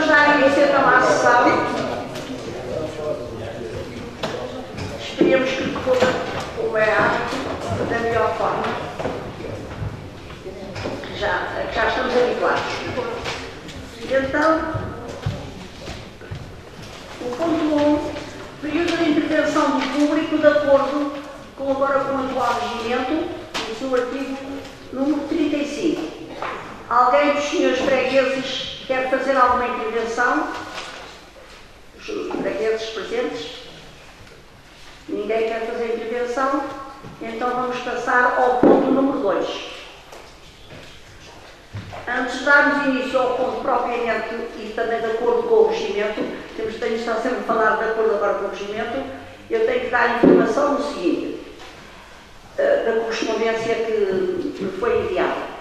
Vamos dar início então à sessão. Esperemos que corra, como é hábito, da melhor forma. Já estamos habituados. Então, o ponto 1, período de intervenção do público de acordo com o atual regimento, no seu artigo número 35. Alguém dos senhores fregueses quer fazer alguma intervenção? Os fregueses presentes? Ninguém quer fazer intervenção? Então vamos passar ao ponto número 2. Antes de darmos início ao ponto propriamente e também de acordo com o regimento, tenho de estar sempre a falar de acordo agora com o regimento, eu tenho que dar informação no seguinte, da correspondência que me foi enviada.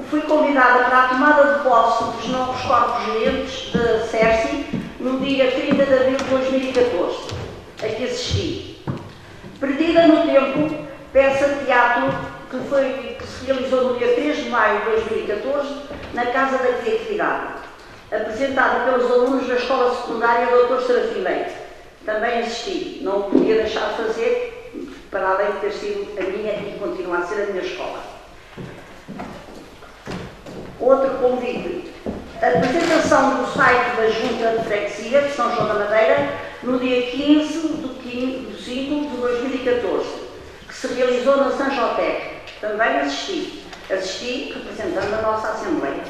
Fui convidada para a tomada de posse dos novos corpos gerentes da CERSI no dia 30 de abril de 2014, a que assisti. Perdida no tempo, peça de teatro que se realizou no dia 3 de maio de 2014 na Casa da Criatividade, apresentada pelos alunos da Escola Secundária Dr. Serafim Leite. Também assisti, não o podia deixar de fazer, para além de ter sido a minha e continuar a ser a minha escola. Outro convite, a apresentação do site da Junta de Freguesia de São João da Madeira no dia 15 de 5 de 2014, que se realizou na São Jotec. Também assisti representando a nossa Assembleia.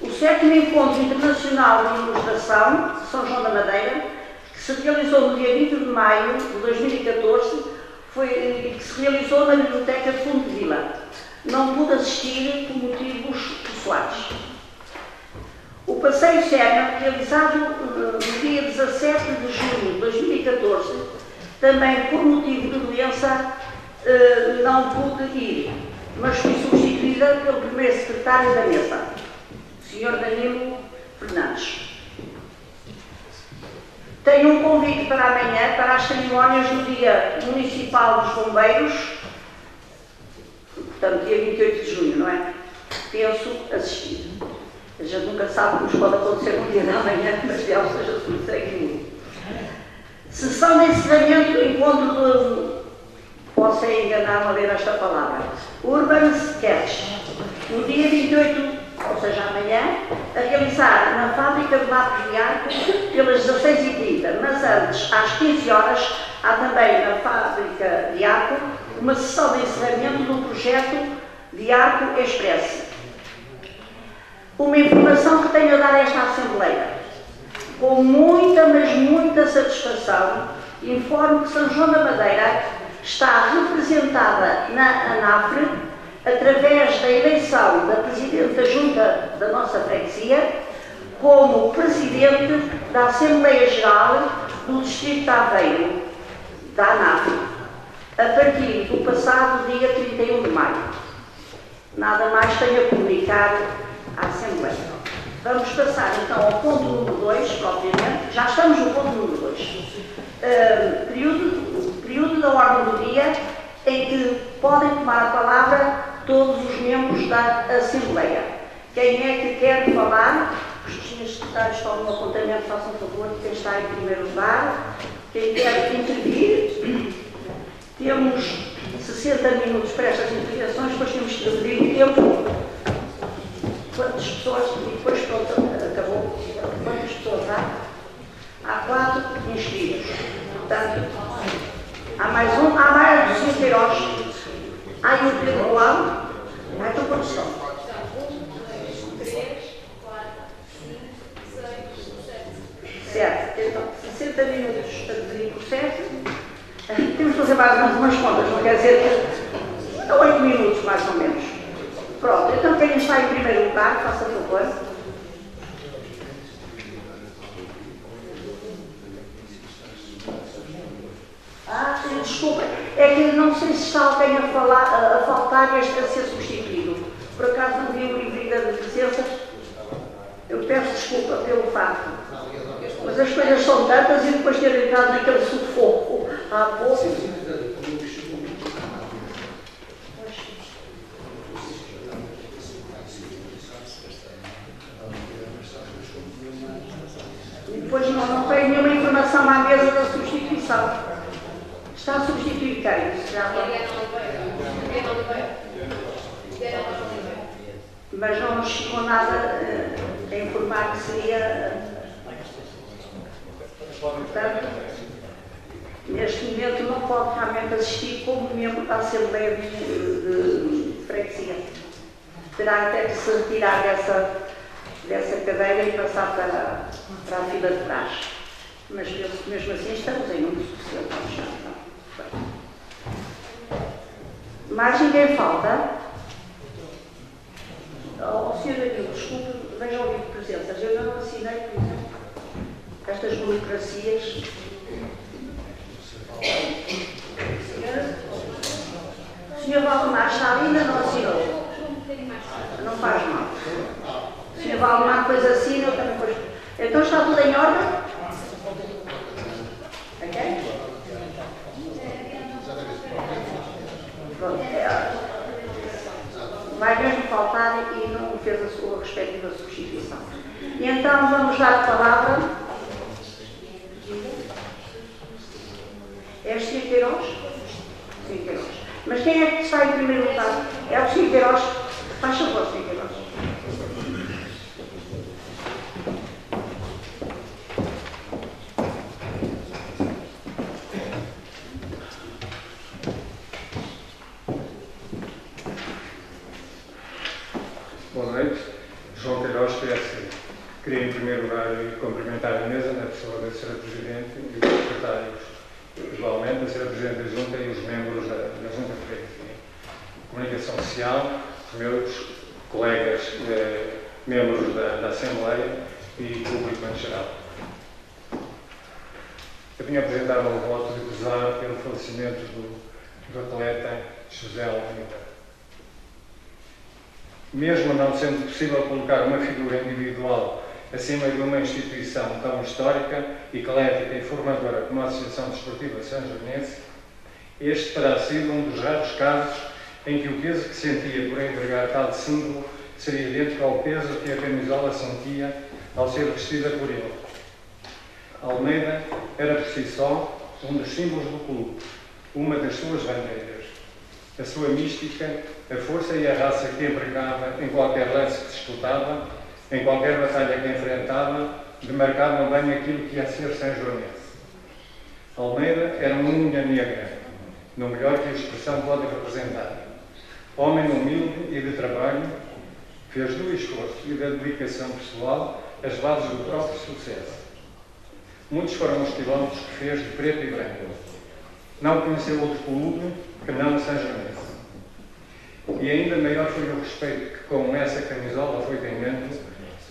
O 7º Encontro Internacional de Ilustração de São João da Madeira, que se realizou no dia 20 de maio de 2014, que se realizou na Biblioteca de Fundo de Vila. Não pude assistir por motivos pessoais. O passeio sénior, realizado no dia 17 de junho de 2014, também por motivo de doença, não pude ir, mas fui substituída pelo primeiro secretário da mesa, o Sr. Danilo Fernandes. Tenho um convite para amanhã, para as cerimónias do Dia Municipal dos Bombeiros, portanto, dia 28 de junho, não é? Penso assistir. A gente nunca sabe o que nos pode acontecer no dia da manhã, mas Deus seja tudo seguido. Sessão de encerramento do encontro do... Posso enganar-me a ler esta palavra. Urban Sketch. No dia 28, ou seja, amanhã, a realizar na fábrica de lápis de arco pelas 16h30, mas antes, às 15 horas, há também na fábrica de arco uma sessão de encerramento do projeto de Arco Express. Uma informação que tenho a dar a esta Assembleia. Com muita, mas muita satisfação, informo que São João da Madeira está representada na ANAFRE através da eleição da Presidente da Junta da nossa freguesia como Presidente da Assembleia Geral do Distrito de Aveiro, da ANAFRE, a partir do passado dia 31 de maio. Nada mais tenho a comunicar à Assembleia. Vamos passar então ao ponto número 2, propriamente. Já estamos no ponto número 2. Período da ordem do dia em que podem tomar a palavra todos os membros da Assembleia. Quem é que quer falar? Os senhores secretários tomam um apontamento, façam favor de quem está em primeiro lugar. Quem quer intervir? Temos 60 minutos para estas intervenções, depois temos que dividir o tempo. Quantas pessoas? E depois pronto, acabou. Quantas pessoas há? Há 4 inscritos. Portanto, há mais um, há mais dos inteiros. Há aí o Pedro Colau. Então quantos são? 1, 2, 3, 4, 5, 6, 7. Então, 60 minutos a dividir por 7. Temos de fazer mais umas contas, não quer dizer que 8 minutos mais ou menos. Pronto, então quem está em primeiro lugar, faça favor. Desculpa, é que não sei se está alguém a faltar e a ser substituído. Por acaso não vi o livro de presenças. Eu peço desculpa pelo facto. Mas as coisas são tantas e depois ter entrado naquele sufoco há pouco. Depois não tem nenhuma informação à mesa da substituição. Está a substituir quem? Mas não nos chegou nada a informar que seria. Portanto, neste momento não pode realmente assistir como membro da Assembleia de Freguesia. Terá até que se retirar dessa cadeira e passar para a fila de trás. Mas mesmo assim estamos em número suficiente. Mais ninguém falta? Sr. Danilo, desculpe, veja o livro de presenças. Eu ainda não assinei, por exemplo, estas burocracias. O Sr. Valdemar está ali, ainda não assinou. Não faz mal. O Sr. Valdemar depois assina, eu também depois. Então está tudo em ordem? Ok? Pronto. Vai mesmo faltar e não fez a sua respectiva substituição. E então vamos dar a palavra. É o Sr. Queiroz? Sr. Queiroz. Mas quem é que está em primeiro lugar? É o Sr. Queiroz. Faz favor, Sr. Queiroz. Boa noite. João Queiroz, PSD. Queria, em primeiro lugar, cumprimentar a mesa, na pessoa da Sra. Presidente e os secretários, igualmente, a Sra. Presidente da Junta e os membros da Junta de Freguesia. Comunicação Social, os meus colegas, membros da Assembleia e público em geral. Eu vim apresentar um voto de pesar pelo falecimento do atleta José Almeida. Mesmo não sendo possível colocar uma figura individual acima de uma instituição tão histórica, eclética e formadora como a Associação Desportiva Sanjoanense, este terá sido um dos raros casos em que o peso que sentia por entregar tal símbolo seria idêntico ao peso que a camisola sentia ao ser vestida por ele. Almeida era por si só um dos símbolos do clube, uma das suas bandeiras. A sua mística, a força e a raça que empregava em qualquer lance que disputava, em qualquer batalha que enfrentava, demarcavam bem aquilo que ia ser sanjoanense. Almeida era uma unha negra, no melhor que a expressão pode representar. Homem humilde e de trabalho, fez do esforço e da dedicação pessoal as bases do próprio sucesso. Muitos foram os quilómetros que fez de preto e branco. Não conheceu outro clube que não o sanjoanense. E ainda maior foi o respeito que com essa camisola foi ganhando,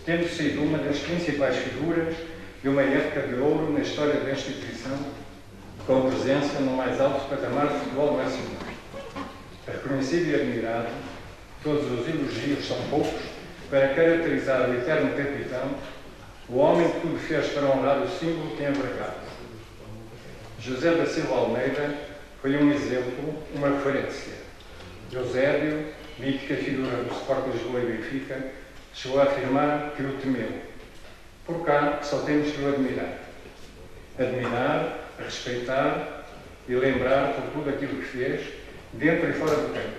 tendo sido uma das principais figuras de uma época de ouro na história da instituição, com presença no mais alto patamar de futebol nacional. Reconhecido e admirado, todos os elogios são poucos para caracterizar o eterno capitão, o homem que tudo fez para honrar o símbolo que empregava. José da Silva Almeida foi um exemplo, uma referência. Eusébio, mítica figura do Sport Lisboa e Benfica, chegou a afirmar que o temeu. Por cá, só temos que o admirar. Admirar, respeitar e lembrar por tudo aquilo que fez, dentro e fora do campo.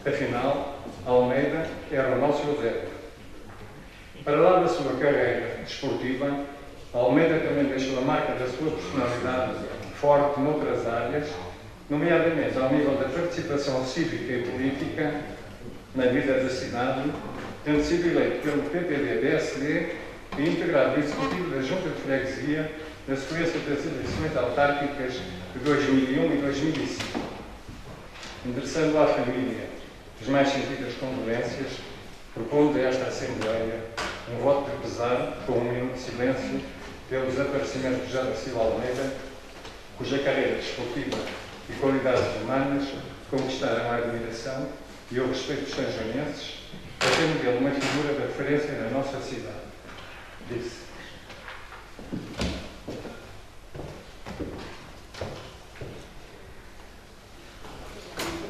Afinal, Almeida era o nosso Eusébio. Para lá da sua carreira desportiva, Almeida também deixou a marca da sua personalidade forte noutras áreas, nomeadamente ao nível da participação cívica e política na vida da cidade, tendo sido eleito pelo PPD-PSD e integrado executivo da Junta de Freguesia na sequência das eleições autárquicas de 2001 e 2005. Endereçando à família as mais sentidas condolências, propondo a esta Assembleia um voto de pesar com um minuto de silêncio pelo desaparecimento de José da Silva Almeida, cuja carreira desportiva e qualidades humanas conquistaram a admiração e o respeito dos sanjoanenses, fazendo dele uma figura de referência na nossa cidade. Disse.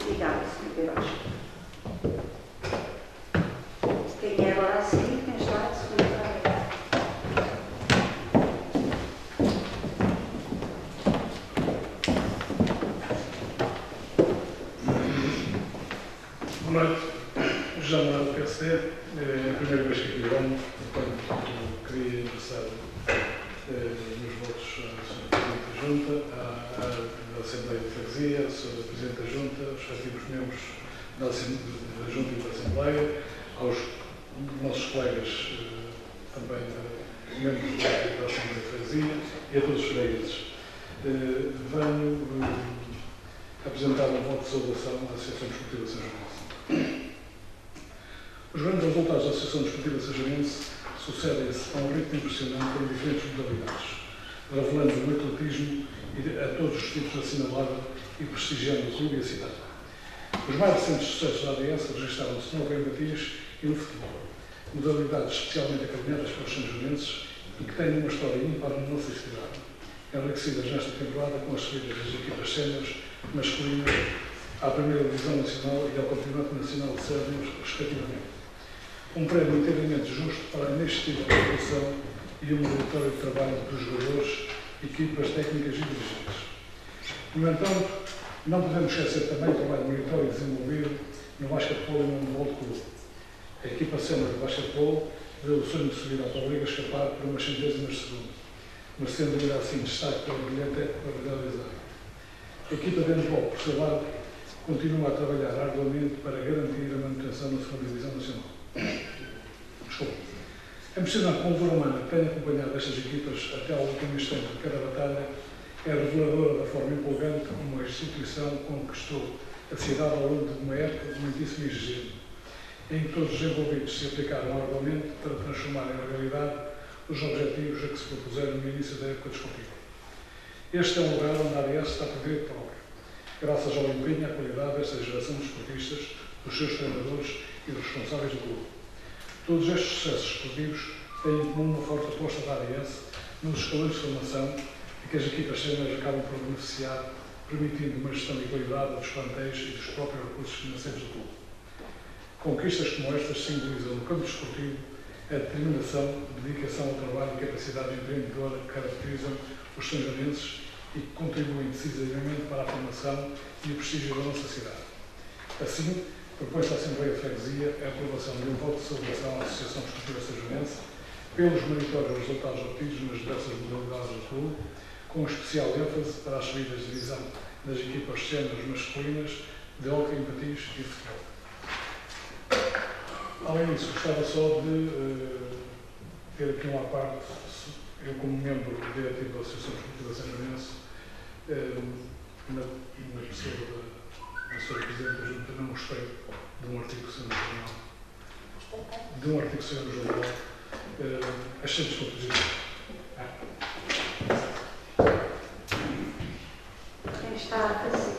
Obrigada, Sr. Queiroz. Quem é agora a seguir? Quem está a seguir? é a primeira vez que aqui venho, portanto, queria ingressar nos votos à Sra. Presidente da Junta, da Assembleia de Freguesia, à Sra. Presidente da Junta, aos respectivos membros da Junta e da Assembleia, aos nossos colegas também membros da Assembleia de Freguesia e a todos os fregueses. Venho apresentar um voto de saudação à Associação Desportiva Sanjoanense. Os grandes resultados da Associação Desportiva Sanjoanense sucedem-se a um ritmo impressionante em diferentes modalidades, revelando o atletismo a todos os tipos assinalados e prestigiando o clube e a cidade. Os mais recentes sucessos da ADS registraram-se no hockey em patins e no futebol, modalidades especialmente acarinhadas pelos sanjoanenses e que têm uma história ímpar na nossa cidade, enriquecidas nesta temporada com as subidas das equipas séniores masculinas à primeira divisão nacional e ao campeonato nacional de séniores, respectivamente. Um prémio inteiramente justo para a inexistente população e um meritório de trabalho dos jogadores, equipas técnicas e dirigentes. No entanto, não podemos esquecer também o trabalho meritório desenvolvido no basquetebol e no handball de clube. A equipa sénior de basquetebol deu o sonho de subir à Liga escapar por umas centésimas de segundo, merecendo ainda assim destaque pela brilhante época realizada. A equipa de handball, por seu lado, continua a trabalhar arduamente para garantir a manutenção da segunda divisão nacional. Desculpa. É impressionante que a cultura humana que tem acompanhado estas equipas até ao último instante de cada batalha é reveladora da forma empolgante como a instituição conquistou a cidade ao longo de uma época muitíssimo exigente, em que todos os envolvidos se aplicaram arduamente para transformar em realidade os objetivos a que se propuseram no início da época desportiva. Este é um lugar onde a ADS está por direito próprio, graças ao empenho e à qualidade desta geração de esportistas, dos seus treinadores e dos responsáveis do clube. Todos estes sucessos esportivos têm em comum uma forte aposta da ADS nos escalões de formação e que as equipas séniores acabam por beneficiar, permitindo uma gestão equilibrada dos plantéis e dos próprios recursos financeiros do clube. Conquistas como estas simbolizam no campo desportivo a determinação, dedicação ao trabalho e capacidade empreendedora que caracterizam os sanjoanenses e que contribuem decisivamente para a formação e o prestígio da nossa cidade. Assim, propõe-se à Assembleia de Freguesia a aprovação de um voto de saudação à Associação Desportiva Sanjoanense pelos meritórios resultados obtidos nas diversas modalidades do clube, com especial ênfase para as subidas de divisão das equipas séniores masculinas de hóquei em patins e futebol. Além disso, gostava só de ter aqui uma parte, eu como membro diretivo da Associação Desportiva Sanjoanense, na pessoa da Sra. Presidente da Junta, não gostei de um artigo que saiu no jornal, achei despropositivo. Quem está a fazer?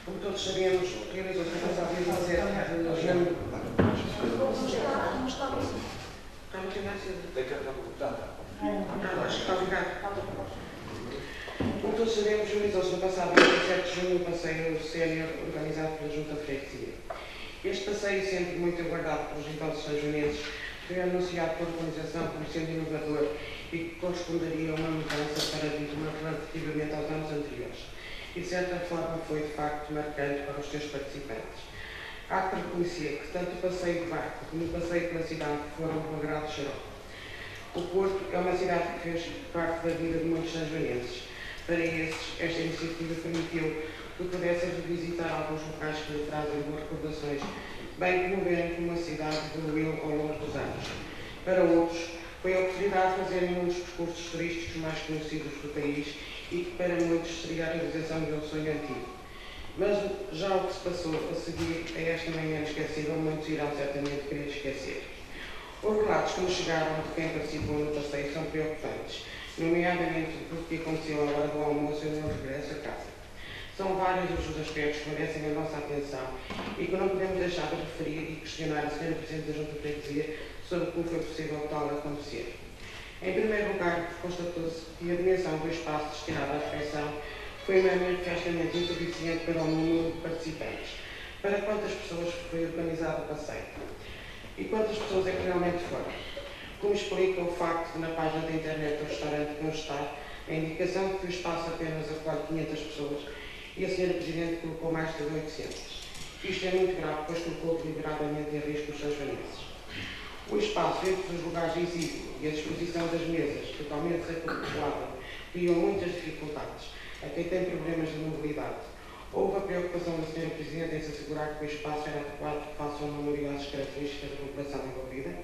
Como todos sabemos, realizou-se no passado 27 de junho o passeio sénior organizado pela Junta de Freguesia. Este passeio, sempre muito aguardado pelos idosos sanjoanenses, foi anunciado pela organização como sendo inovador e que corresponderia a uma mudança paradigma relativamente aos anos anteriores. E, de certa forma, foi de facto marcante para os seus participantes. Há que reconhecer que tanto o passeio de barco como o passeio pela cidade foram de um agrado xarope. O Porto é uma cidade que fez parte da vida de muitos sanjoanenses. Para esses, esta iniciativa permitiu que pudessem revisitar alguns locais que lhe trazem boas recordações, bem como verem como a cidade evoluiu ao longo dos anos. Para outros, foi a oportunidade de fazerem um dos percursos turísticos mais conhecidos do país e que para muitos seria a realização de um sonho antigo. Mas já o que se passou a seguir a esta manhã inesquecível, muitos irão certamente querer esquecer. Os relatos que nos chegaram de quem participou no passeio são preocupantes, nomeadamente do que aconteceu à hora do almoço e no regresso a casa. São vários os aspectos que merecem a nossa atenção e que não podemos deixar de referir e questionar a Sra. Presidente da Junta de Freguesia sobre como foi possível tal acontecer. Em primeiro lugar, constatou-se que a dimensão do espaço destinado à refeição foi manifestamente insuficiente para o número de participantes. Para quantas pessoas foi organizado o passeio? E quantas pessoas é que realmente foram? Como explica o facto de, na página da internet do restaurante constar a indicação de que o espaço apenas acolhe 500 pessoas e a Sra. Presidente colocou mais de 800. Isto é muito grave, pois colocou deliberadamente em risco os sanjoanenses. O espaço entre os lugares exíguo e a disposição das mesas, totalmente desacordoada, criam muitas dificuldades a quem tem problemas de mobilidade. Houve a preocupação da Sra. Presidente em se assegurar que o espaço era adequado face ao número e às características da população envolvida?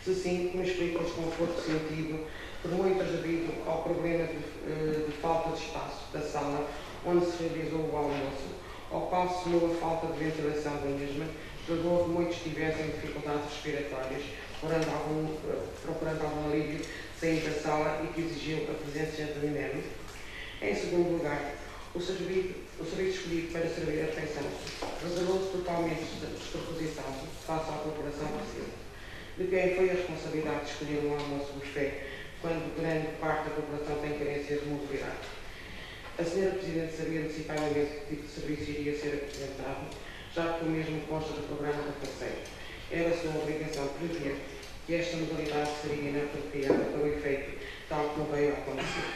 Se sim, como explica o desconforto sentido por muitas devido ao problema de falta de espaço da sala onde se realizou o almoço, ao qual se somou a falta de ventilação da mesma, levou a que muitos tivessem dificuldades respiratórias, procurando algum alívio, saindo da sala e que exigiu a presença do INEM. Em segundo lugar, o serviço escolhido para servir a refeição reservou-se totalmente despropositado face à população presente. De quem foi a responsabilidade de escolher um almoço buffet quando grande parte da população tem carências de mobilidade? A Sra. Presidente sabia antecipadamente que tipo de serviço iria ser apresentado, já que o mesmo consta do programa do passeio. Era sua obrigação prever que esta modalidade seria inapropriada para o efeito, tal como veio a acontecer.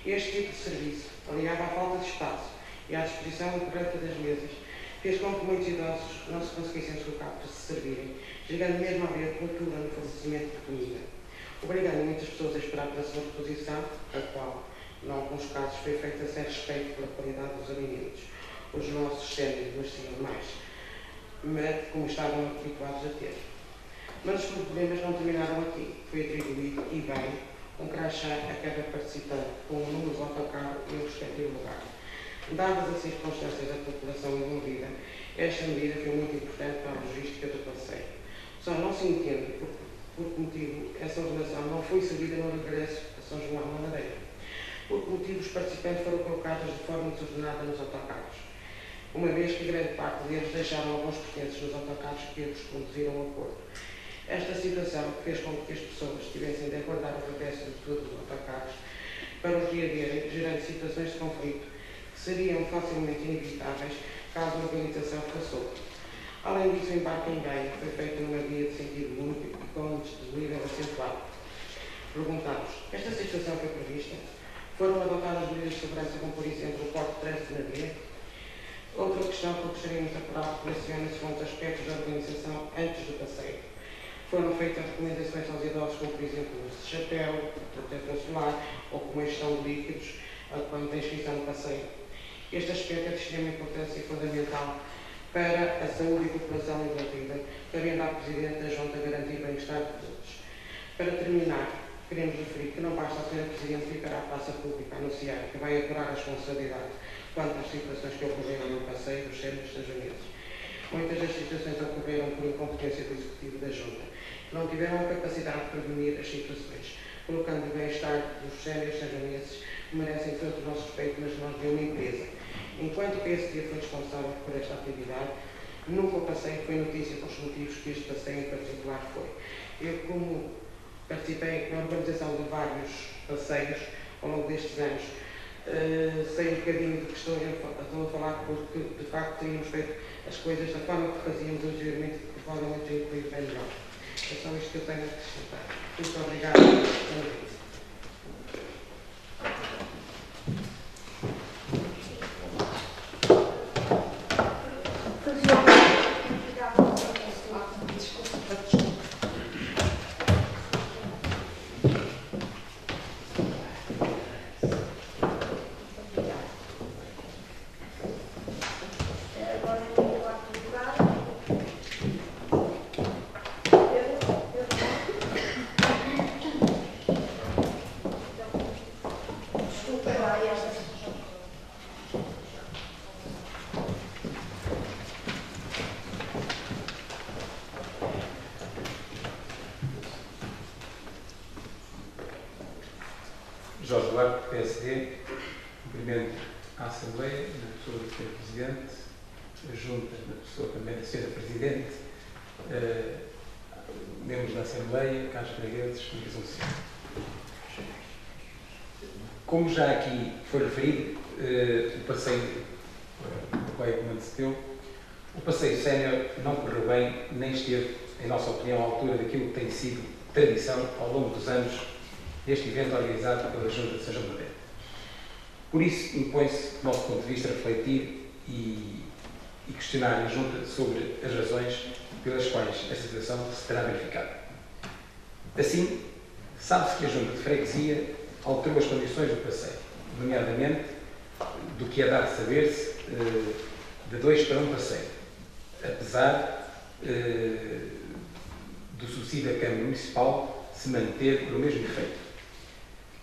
Este tipo de serviço, aliado à falta de espaço e à disposição incorreta das mesas, fez com que muitos idosos não se conseguissem deslocar para se servirem, chegando mesmo a haver cultura no fornecimento de comida, obrigando muitas pessoas a esperar pela sua reposição, a qual, em alguns casos, foi feita sem respeito pela qualidade dos alimentos. Os nossos séniores mereciam mais, como estavam habituados a ter. Mas os problemas não terminaram aqui. Foi atribuído, e bem, um crachá a cada participante, com o número de autocarro e o respectivo lugar. Dadas as circunstâncias da população envolvida, esta medida foi muito importante para a logística do passeio. Só não se entende por que motivo essa ordenação não foi seguida no regresso a São João na Madeira. Por que motivo os participantes foram colocados de forma desordenada nos autocarros, uma vez que grande parte deles deixaram alguns pertences nos autocarros que os conduziram ao Porto. Esta situação fez com que as pessoas tivessem de aguardar o regresso de todos os autocarros para os reaverem, gerando situações de conflito que seriam facilmente inevitáveis caso a organização fosse outra. Além disso, o embarque em Gaia foi feito numa via de sentido único e com um desnível acentuado. Perguntamos, esta situação foi prevista? Foram adotadas medidas de segurança, como por exemplo o porte de trânsito na via? Outra questão que gostaríamos de apurar relaciona-se com os aspectos da organização antes do passeio. Foram feitas recomendações aos idosos, como por exemplo o uso de chapéu, protetor solar ou como a gestão de líquidos quando tem inscrição no passeio. Este aspecto é de extrema importância e fundamental para a saúde e população envolvida, cabendo à Presidente da Junta garantir o bem-estar de todos. Para terminar, queremos referir que não basta a Sra. Presidente ficar à praça pública a anunciar que vai apurar a responsabilidade quanto às situações que ocorreram no passeio dos séniores sanjoanenses. Muitas das situações ocorreram por incompetência do Executivo da Junta, que não tiveram a capacidade de prevenir as situações, colocando o bem-estar dos séniores sanjoanenses que merecem todo o nosso respeito nas mãos de uma empresa. Enquanto o PSD foi responsável por esta atividade, nunca o passeio foi notícia pelos motivos que este passeio em particular foi. Eu, como participei na organização de vários passeios ao longo destes anos, sei um bocadinho do que estou a falar, porque de facto tínhamos feito as coisas da forma que fazíamos anteriormente, que provavelmente incluir bem melhor. É só isto que eu tenho a acrescentar. Muito obrigada. Assembleia, na pessoa do Sr. Presidente, a Junta, na pessoa também da Sra. Presidente, membros da Assembleia, caros fregueses, Comunicação Social. Como já aqui foi referido, o passeio do qual se deu, o passeio sénior não correu bem, nem esteve, em nossa opinião, à altura daquilo que tem sido tradição ao longo dos anos deste evento organizado pela Junta de São João da Madeira. Por isso, impõe-se, do nosso ponto de vista, refletir e questionar a Junta sobre as razões pelas quais esta situação se terá verificado. Assim, sabe-se que a Junta de Freguesia alterou as condições do passeio, nomeadamente do que é dado saber-se de 2 para 1 passeio, apesar do subsídio da Câmara Municipal se manter por o mesmo efeito.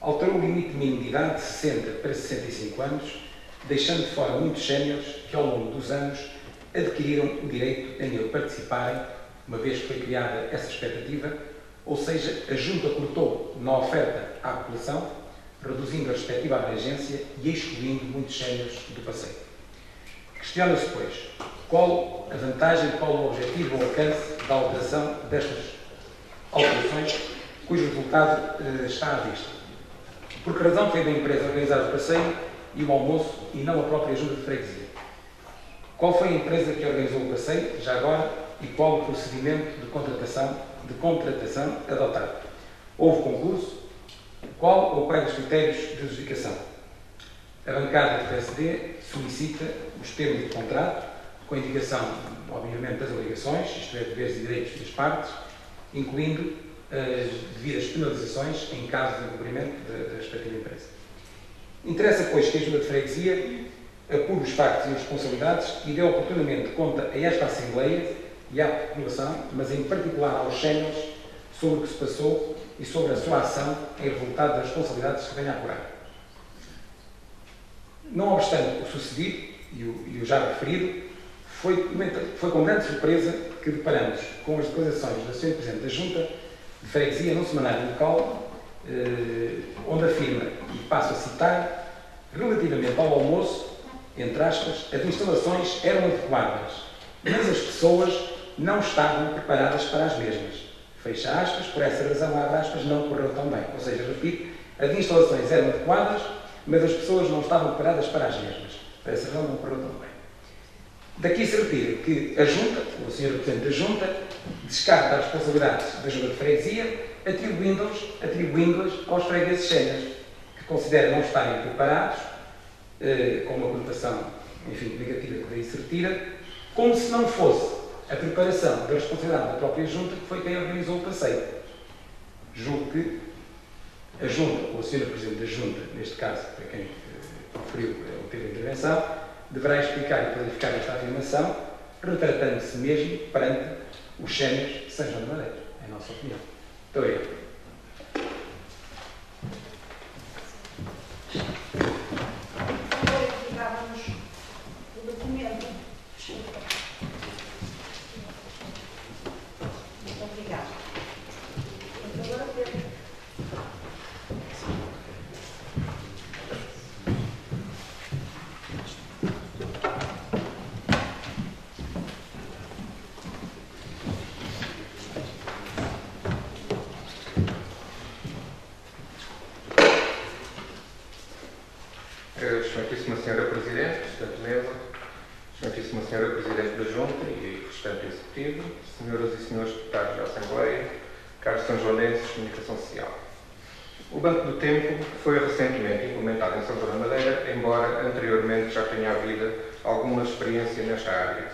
Alterou o limite mínimo de idade de 60 para 65 anos, deixando de fora muitos séniores que, ao longo dos anos, adquiriram o direito a nele participarem, uma vez que foi criada essa expectativa, ou seja, a Junta cortou na oferta à população, reduzindo a respectiva abrangência e excluindo muitos séniores do passeio. Questiona-se, pois, qual a vantagem, qual o objetivo ou alcance da alteração destas alterações, cujo resultado está à vista. Por que razão foi da empresa organizar o passeio e o almoço e não a própria Junta de Freguesia? Qual foi a empresa que organizou o passeio, já agora, e qual o procedimento de contratação adotado? Houve concurso? Qual ou quais os critérios de adjudicação? A bancada do PSD solicita os termos de contrato, com indicação, obviamente, das obrigações, isto é, deveres e direitos das partes, incluindo as devidas penalizações em caso de incumprimento da respectiva empresa. Interessa, pois, que a Junta de Freguesia apure os factos e as responsabilidades e dê oportunamente conta a esta Assembleia e à população, mas em particular aos séniores, sobre o que se passou e sobre a sua ação em resultado das responsabilidades que venha a apurar. Não obstante o sucedido e o já referido, foi com grande surpresa que deparamos com as declarações da Sra. Presidente da Junta de Freguesia num semanário local, onde afirma, e passo a citar, relativamente ao almoço, entre aspas, as instalações eram adequadas, mas as pessoas não estavam preparadas para as mesmas. Fecha aspas, por essa razão, abre aspas, não correu tão bem. Ou seja, repito, as instalações eram adequadas, mas as pessoas não estavam preparadas para as mesmas. Por essa razão, não correu tão bem. Daqui se retira que a Junta, ou o Sr. Presidente da Junta, descarta as responsabilidades da Junta de Freguesia, atribuindo-as aos fregueses séniores, que consideram não estarem preparados, com uma conotação, enfim, negativa que daí se retira, como se não fosse a preparação da responsabilidade da própria Junta, que foi quem organizou o passeio. Julgo que a Junta, ou a Sra. Presidente da Junta, neste caso, para quem referiu o termo de intervenção, deverá explicar e clarificar esta afirmação, retratando-se mesmo perante os séniores de São João da Madeira, em nossa opinião. Muito obrigado. O documento. Muito obrigada. Agora temos. Excelentíssima Sra. Presidente, Presidente de Mesa, Excelentíssima Sra. Presidente da Junta e restante Executivo, Senhoras e Senhores Deputados da Assembleia, caros sanjoanenses de Comunicação Social. O Banco do Tempo foi recentemente implementado em São João da Madeira, embora anteriormente já tenha havido alguma experiência nesta área.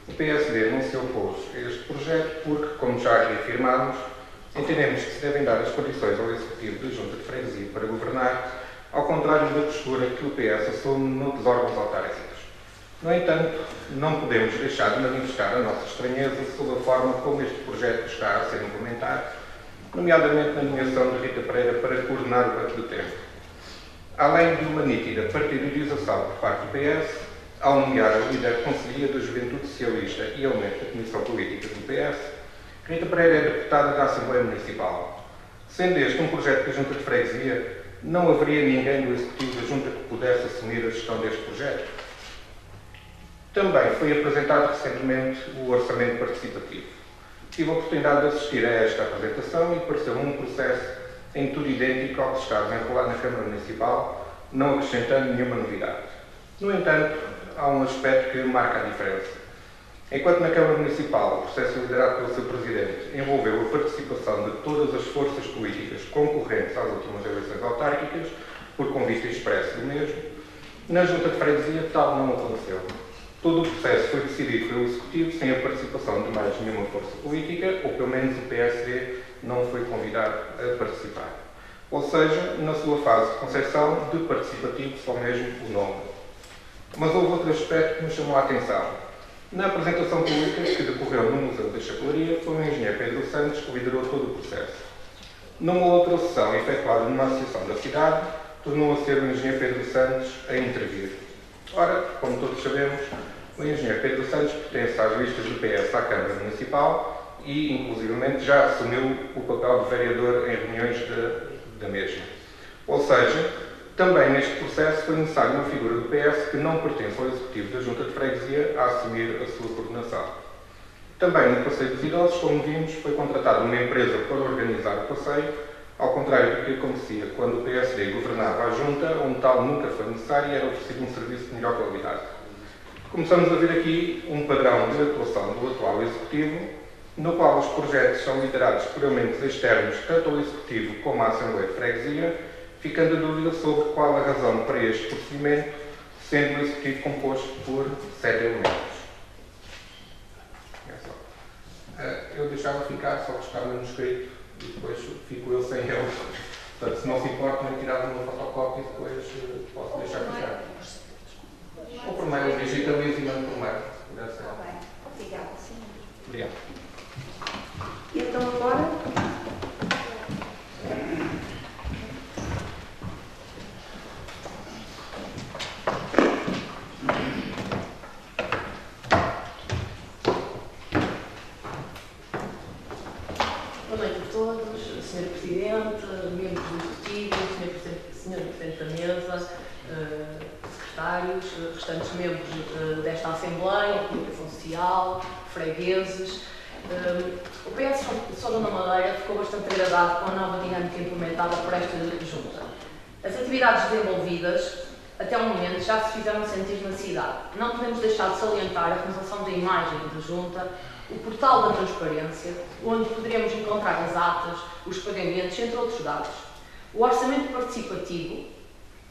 O PSD não se opôs a este projeto porque, como já aqui afirmámos, entendemos que se devem dar as condições ao Executivo da Junta de Freguesia para governar, ao contrário da postura que o PS assume noutros órgãos autárquicos. No entanto, não podemos deixar de manifestar a nossa estranheza sobre a forma como este projeto está a ser implementado, nomeadamente na nomeação de Rita Pereira para coordenar o Banco do Tempo. Além de uma nítida partidarização por parte do PS, ao nomear a líder Conselhia da Juventude Socialista e elemento da Comissão Política do PS, Rita Pereira é deputada da Assembleia Municipal. Sendo este um projeto da Junta de Freguesia, não haveria ninguém do Executivo da Junta que pudesse assumir a gestão deste projeto? Também foi apresentado recentemente o Orçamento Participativo. Tive a oportunidade de assistir a esta apresentação e pareceu-me um processo em tudo idêntico ao que se está a desenrolar na Câmara Municipal, não acrescentando nenhuma novidade. No entanto, há um aspecto que marca a diferença. Enquanto na Câmara Municipal o processo liderado pelo seu Presidente envolveu a participação de todas as forças políticas concorrentes às últimas eleições autárquicas, por convite expresso do mesmo, na Junta de Freguesia tal não aconteceu. Todo o processo foi decidido pelo Executivo sem a participação de mais nenhuma força política, ou pelo menos o PSD não foi convidado a participar. Ou seja, na sua fase de concepção, de participativo só mesmo o nome. Mas houve outro aspecto que me chamou a atenção. Na apresentação pública que decorreu no Museu da Chapelaria, foi o engenheiro Pedro Santos que liderou todo o processo. Numa outra sessão efetuada numa associação da cidade, tornou a ser o engenheiro Pedro Santos a intervir. Ora, como todos sabemos, o engenheiro Pedro Santos pertence às listas do PS à Câmara Municipal e, inclusivamente, já assumiu o papel de vereador em reuniões da mesma. Ou seja, também neste processo foi necessário uma figura do PS que não pertence ao Executivo da Junta de Freguesia a assumir a sua coordenação. Também no Passeio dos Idosos, como vimos, foi contratada uma empresa para organizar o passeio, ao contrário do que acontecia quando o PSD governava a Junta, onde tal nunca foi necessário e era oferecido um serviço de melhor qualidade. Começamos a ver aqui um padrão de atuação do atual Executivo, no qual os projetos são liderados por elementos externos tanto ao Executivo como à Assembleia de Freguesia, ficando a dúvida sobre qual a razão para este procedimento, sendo o Executivo composto por 7 elementos. Eu deixava ficar só que está manuscrito e depois fico eu sem ele. Portanto, se não se importa, eu tirava uma fotocópia e depois posso deixar ficar. Ou por mail, digitalizo e mando por mail. Obrigada, sim. Obrigado. E então agora? Boa noite a todos, Sr. Presidente, membros do Executivo, Sr. Presidente da Mesa, secretários, restantes membros desta Assembleia, Comunicação Social, fregueses. O PS São João da Madeira ficou bastante agradado com a nova dinâmica implementada por esta Junta. As atividades desenvolvidas, até o momento, já se fizeram sentir na cidade. Não podemos deixar de salientar a renovação da imagem da Junta, o portal da transparência, onde poderemos encontrar as atas, os pagamentos, entre outros dados. O orçamento participativo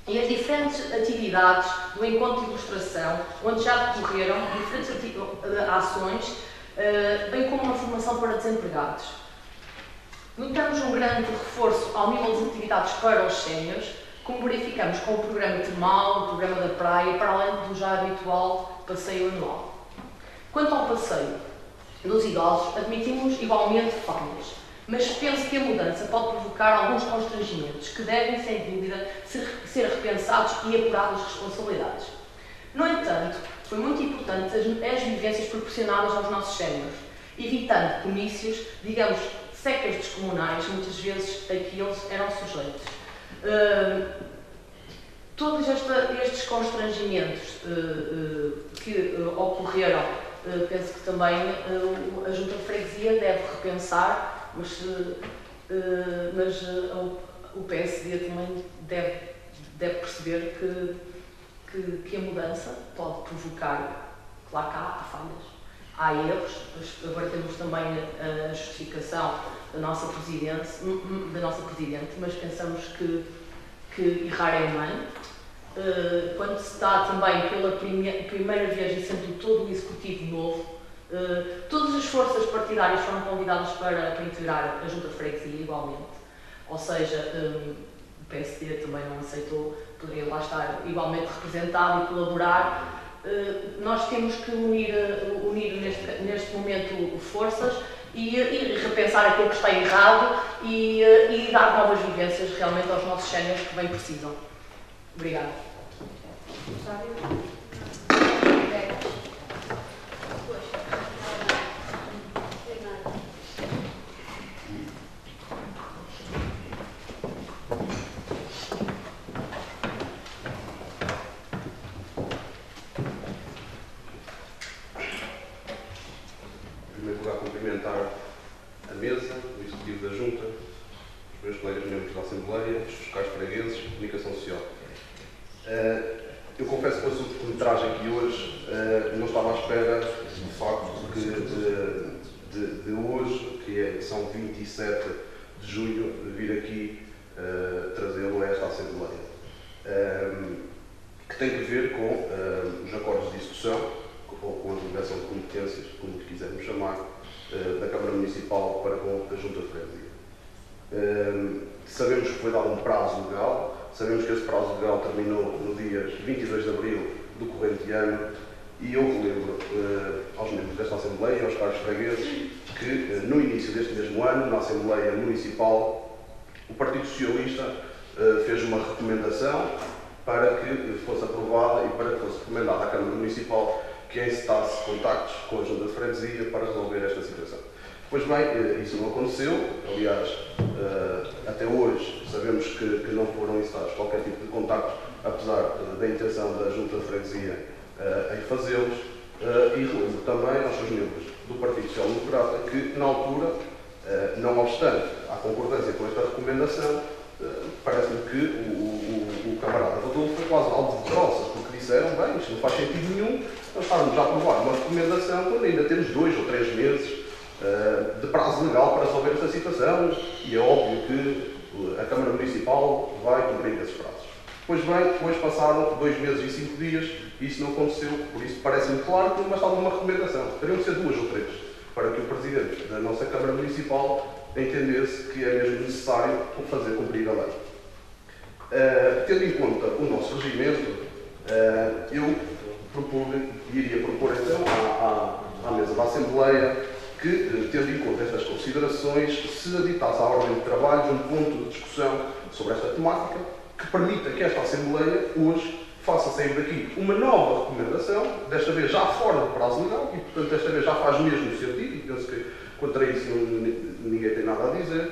e as diferentes atividades do encontro de ilustração, onde já decorreram diferentes ações, bem como uma formação para desempregados. Notamos um grande reforço ao nível das atividades para os séniores, como verificamos com o programa termal, o programa da praia, para além do já habitual passeio anual. Quanto ao passeio dos idosos, admitimos igualmente falhas, mas penso que a mudança pode provocar alguns constrangimentos que devem, sem dúvida, ser repensados e apuradas as responsabilidades. No entanto, foi muito importante as vivências proporcionadas aos nossos séniores, evitando comícios, digamos, secas descomunais, muitas vezes a que eles eram sujeitos. Todos estes constrangimentos que ocorreram, penso que também a Junta de Freguesia deve repensar, mas o PSD também deve perceber que a mudança pode provocar, claro que há falhas, há erros, agora temos também a justificação da nossa Presidente, mas pensamos que errar é humano. Quando se está também pela primeira vez e sendo todo o Executivo novo, todas as forças partidárias foram convidadas para integrar a Junta de Freguesia igualmente, ou seja, o PSD também não aceitou, poderia lá estar igualmente representado e colaborar. Nós temos que unir neste momento forças e repensar aquilo que está errado e dar novas vivências realmente aos nossos séniores que bem precisam. Obrigada. aqui hoje, não estava à espera, de facto, de hoje, que são 27 de junho, vir aqui trazê-lo a esta Assembleia, que tem que ver com os acordos de discussão, ou com a delegação de competências, como quisermos chamar, da Câmara Municipal para com a Junta de Freguesia. Sabemos que foi dado um prazo legal, sabemos que esse prazo legal terminou no dia 22 de abril do corrente ano, e eu relembro aos membros desta Assembleia e aos caros fregueses que no início deste mesmo ano, na Assembleia Municipal, o Partido Socialista fez uma recomendação para que fosse aprovada e para que fosse recomendada à Câmara Municipal que encetasse contactos com a Junta de Freguesia para resolver esta situação. Pois bem, isso não aconteceu. Aliás, até hoje sabemos que não foram encetados qualquer tipo de contactos, apesar da intenção da Junta de Freguesia em fazê-los. E relembro também aos seus membros do Partido Social Democrata que, na altura, não obstante a concordância com esta recomendação, parece-me que o camarada Rodolfo foi quase alvo de troça, porque disseram, bem, isto não faz sentido nenhum, nós estarmos a aprovar uma recomendação quando ainda temos 2 ou 3 meses de prazo legal para resolver esta situação, e é óbvio que a Câmara Municipal vai cumprir esses prazos. Pois bem, depois passaram 2 meses e 5 dias e isso não aconteceu, por isso parece-me claro que não bastava uma recomendação, teriam de ser 2 ou 3, para que o Presidente da nossa Câmara Municipal entendesse que é mesmo necessário fazer cumprir a lei. Tendo em conta o nosso regimento, eu iria propor então à mesa da Assembleia que, tendo em conta estas considerações, se aditasse à ordem de trabalho um ponto de discussão sobre esta temática que permita que esta Assembleia hoje faça sair daqui uma nova recomendação, desta vez já fora do prazo legal, e portanto desta vez já faz mesmo sentido, e penso que quanto a isso ninguém tem nada a dizer,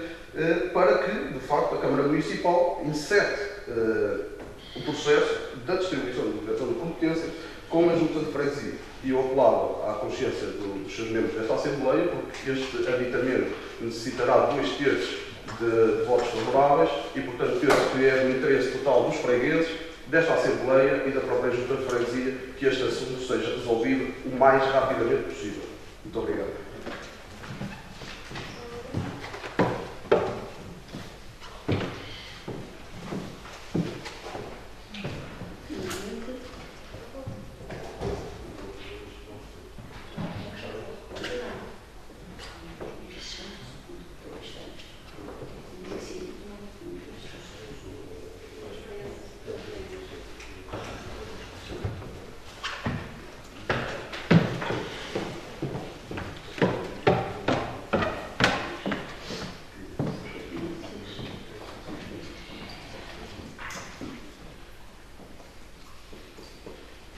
para que, de facto, a Câmara Municipal encete o processo da distribuição de delegação de competências com a Junta de Freguesia. E eu apelava à consciência dos seus membros desta Assembleia, porque este aditamento necessitará de 2/3 de votos favoráveis e, portanto, penso que é do interesse total dos fregueses, desta Assembleia e da própria Junta de Freguesia que este assunto seja resolvido o mais rapidamente possível. Muito obrigado.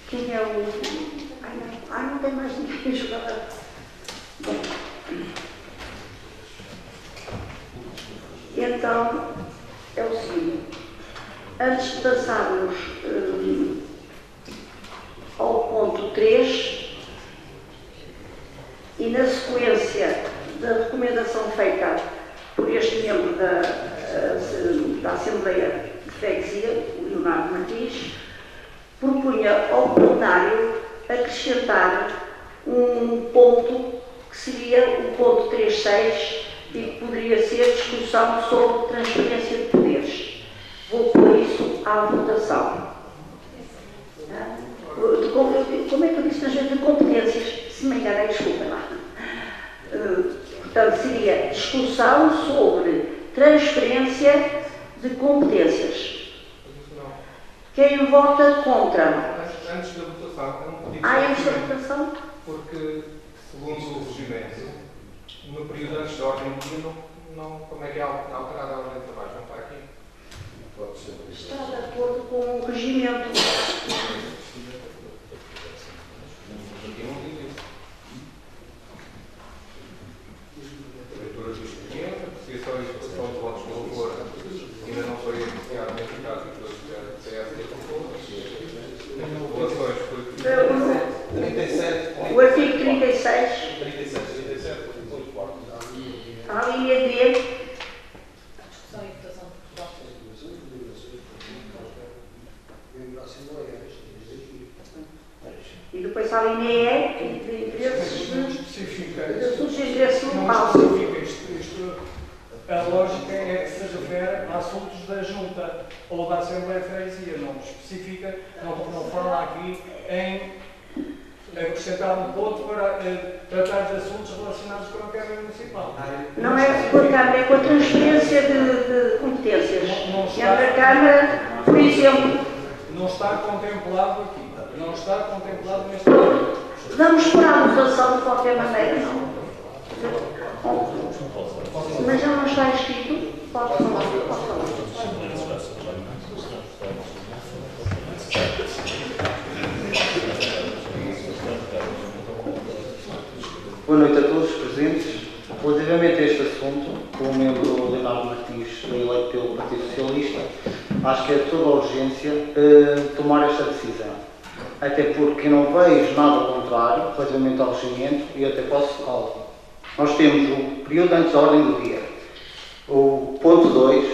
Quem é o... não tem mais ninguém jogador. Bom. Então, é o seguinte. Antes de passarmos ao ponto 3, e na sequência da recomendação feita por este membro da Assembleia de Freguesia, o Leonardo Martins, propunha ao plenário acrescentar um ponto que seria o ponto 3.6 e que poderia ser discussão sobre transferência de poderes. Vou pôr isso à votação. Como é que eu disse transferência de competências? Se me enganei, desculpem lá. Portanto, seria discussão sobre transferência de competências. Quem vota contra? Antes da votação, é um pedido antes da votação? Porque, segundo o regimento, no período antes da ordem do dia, como é que é alterada a ordem de trabalho? Não está aqui? Pode ser. Está de acordo com o regimento. Aqui não diz isso. Leitura do expediente, apreciação e expressão de votos de louvor ainda não foi iniciado neste caso pelo CS. O artigo 36. A linha D. Discussão e votação de propostas. E depois a linha E de interesses Não especifica. de assuntos de interesse Não local. especifica isto. A lógica é que se refere a assuntos da Junta ou da Assembleia de Freguesia. Não especifica, não fala aqui em acrescentar um ponto para tratar de assuntos relacionados com a Câmara Municipal. Não é com a Câmara, é com a transferência de competências. Entre a Câmara, por exemplo, Não está contemplado aqui. Não está contemplado neste momento. vamos por a votação de qualquer maneira, não? Mas já não está escrito? Pode falar, pode falar. Boa noite a todos os presentes. Relativamente a este assunto, como membro Leonardo Martins, eleito pelo Partido Socialista, acho que é de toda a urgência tomar esta decisão. Até porque não vejo nada contrário relativamente ao regimento e até posso algo. Nós temos o período antes da ordem do dia. O ponto 2,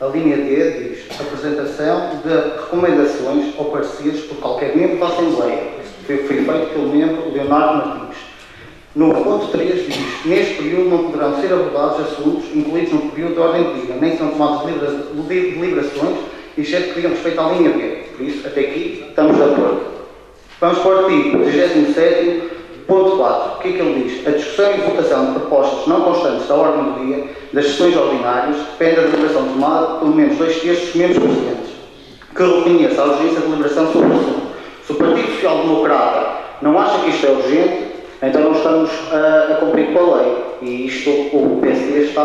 a linha D, diz apresentação de recomendações ou pareceres por qualquer membro da Assembleia. Foi feito pelo membro Leonardo Martins. No ponto 3 diz, neste período não poderão ser abordados assuntos incluídos no período de ordem do dia, nem serão tomadas deliberações, exceto que digam respeito à linha B. Por isso, até aqui, estamos de acordo. Vamos para o artigo 37, ponto 4. O que é que ele diz? A discussão e votação de propostas não constantes da ordem do dia das sessões ordinárias depende da deliberação tomada pelo menos 2/3 dos membros presentes, que reconheça a urgência de deliberação sobre o assunto. Se o Partido Social Democrata não acha que isto é urgente, então não estamos a cumprir com a lei. E isto, o PSD está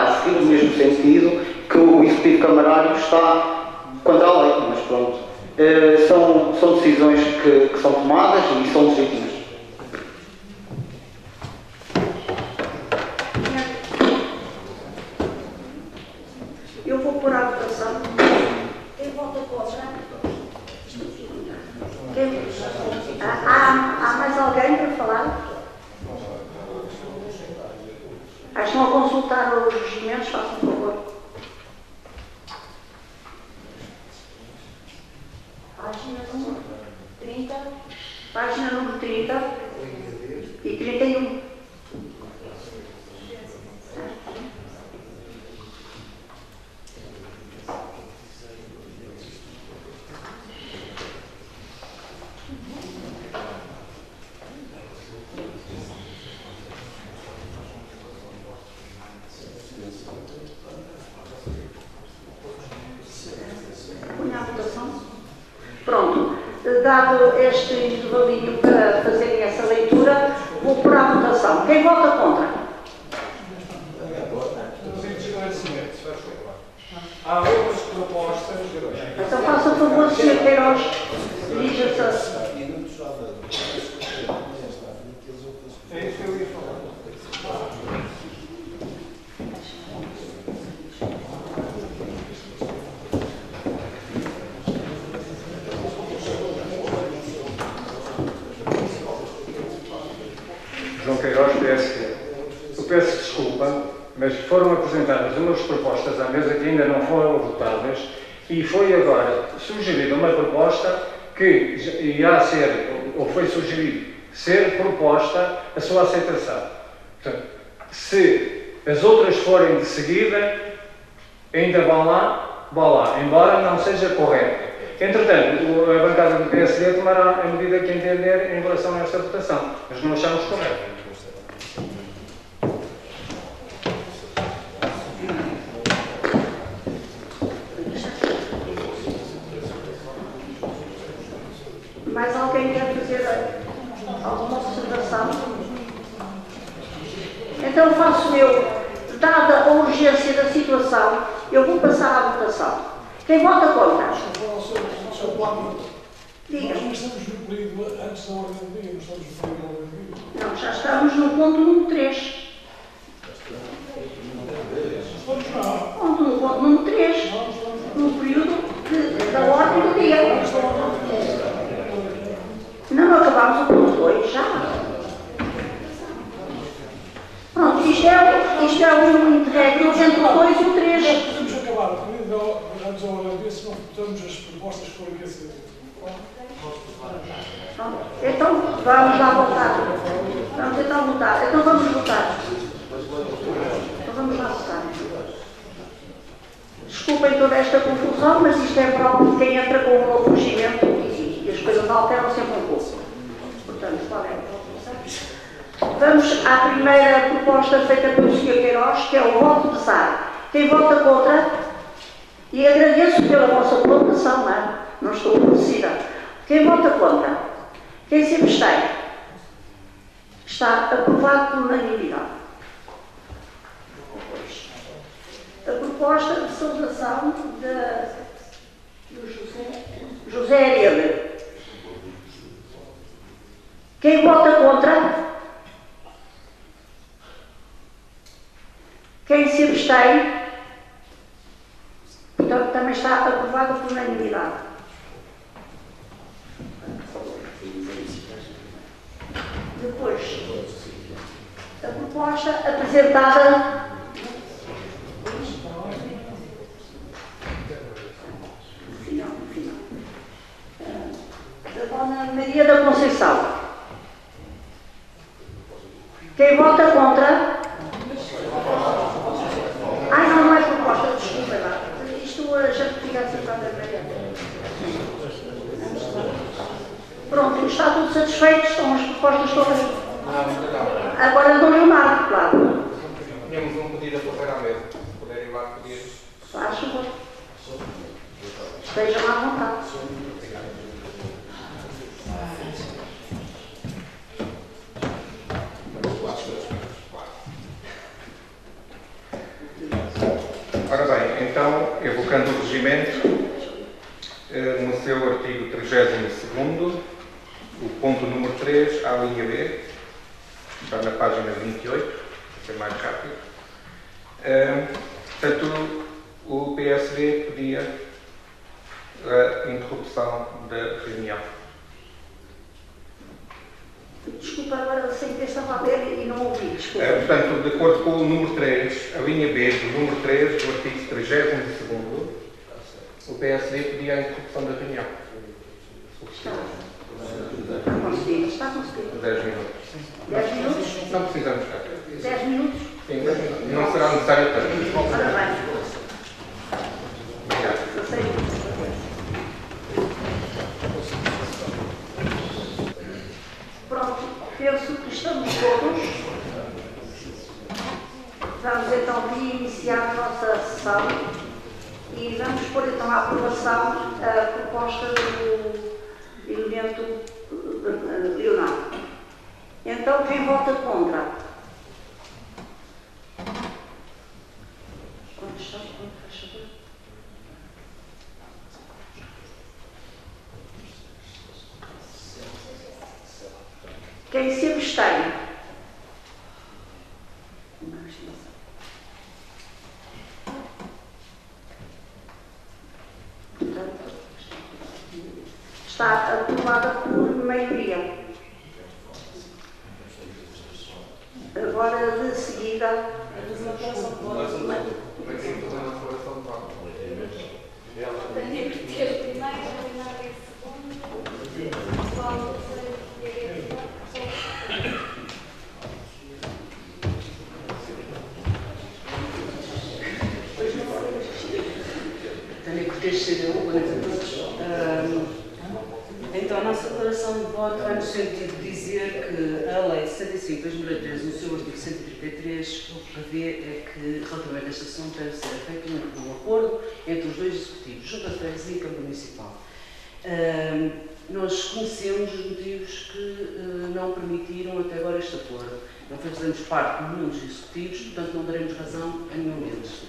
a seguir o mesmo sentido que o Executivo Camarário está contra a lei. Mas pronto, são decisões que são tomadas e são legítimas. Eu vou pôr a votação. Quem vota contra? Há mais alguém para falar? Estão a consultar os regimentos, façam favor. Página número 30. Página número 30 e 31. Pronto, dado este intervalinho para fazerem essa leitura, vou pôr à votação. Quem vota contra? Há outras propostas. Então faça favor, Sr. Queiroz, dirija-se. É isso que eu ia falar. João Queiroz, PSD. Eu peço desculpa, mas foram apresentadas umas propostas à mesa que ainda não foram votadas e foi agora sugerida uma proposta que irá ser, ou foi sugerido ser proposta a sua aceitação. Portanto, se as outras forem de seguida, ainda vão lá, embora não seja correto. Entretanto, a bancada do PSD tomará a medida que entender em relação a esta votação, mas não achamos correto. Mais alguém quer fazer alguma observação? Então faço eu, dada a urgência da situação, eu vou passar à votação. Quem vota contra? Diga. Nós não estamos no período antes da ordem do dia, não estamos no período da ordem do dia. Não, já estamos no ponto número 3. Ponto no ponto número 3. No período da ordem do dia. Não acabámos o ponto 2, já. Pronto, isto é um interregno entre o 2 e o 3. Nós podemos acabar o período antes da ordem do dia se não votamos as propostas que foram aqui a ser Pronto. Então, vamos lá votar. Vamos então votar. Então vamos votar. Então vamos lá votar. Desculpem toda esta confusão, mas isto é próprio de quem entra com um novo regimento e as coisas alteram sempre um pouco. Portanto, qual é a votação? Vamos à primeira proposta feita pelo Sr. Queiroz, que é o voto de SAR. Quem vota contra? E agradeço pela vossa colaboração, não estou aborrecida. Quem vota contra? Quem se abstém? Está aprovado por unanimidade. A proposta de saudação do José Hereda. Quem vota contra? Quem se abstém? Portanto, também está aprovado por unanimidade. Depois, a proposta apresentada da Dona Maria da Conceição. Quem vota contra? Ai, não é proposta, desculpa lá. Isto já fica acertado a Maria. Pronto, está tudo satisfeito, estão as propostas todas. Agora Dom Leonardo, claro. Tínhamos um pedido a correr à mesa. Se puderem lá pedir. Faz favor. Estejam à vontade. Ora bem, então, evocando o regimento, no seu artigo 32º, o ponto número 3, à linha B, está na página 28, para ser mais rápido. Portanto, o PSD pedia a interrupção da reunião. Desculpa, agora sem que estava a ver e não ouvi, desculpa. Portanto, de acordo com o número 3, a linha B do número 3 do artigo 32º, o PSD pedia a interrupção da reunião. Está conseguido, está conseguido. 10 minutos. 10 minutos? Não precisamos. 10 minutos? Sim, 10 minutos. Não será necessário tanto. Ora bem. Obrigado. Eu sei. Pronto, penso que estamos todos. Vamos então reiniciar a nossa sessão e vamos pôr então à aprovação a proposta do elemento Leonardo. Então, quem vota contra? Quantos estão? Quem se abstém? Portanto, está aprovada por maioria. Agora, de seguida, Tenho que ter primeiro, Leonardo em segundo, Paulo Tenho que ter sido boa noite a todos. Então, a nossa declaração de voto vai no sentido de dizer que a Lei 65 de 2013, no seu artigo 133, o que prevê é que, relativamente a este assunto, deve ser feito um acordo entre os dois executivos, Junta de Freguesia e Câmara Municipal. Nós conhecemos os motivos que não permitiram até agora este acordo. Não fazemos parte de nenhum dos executivos, portanto não daremos razão a nenhum deles.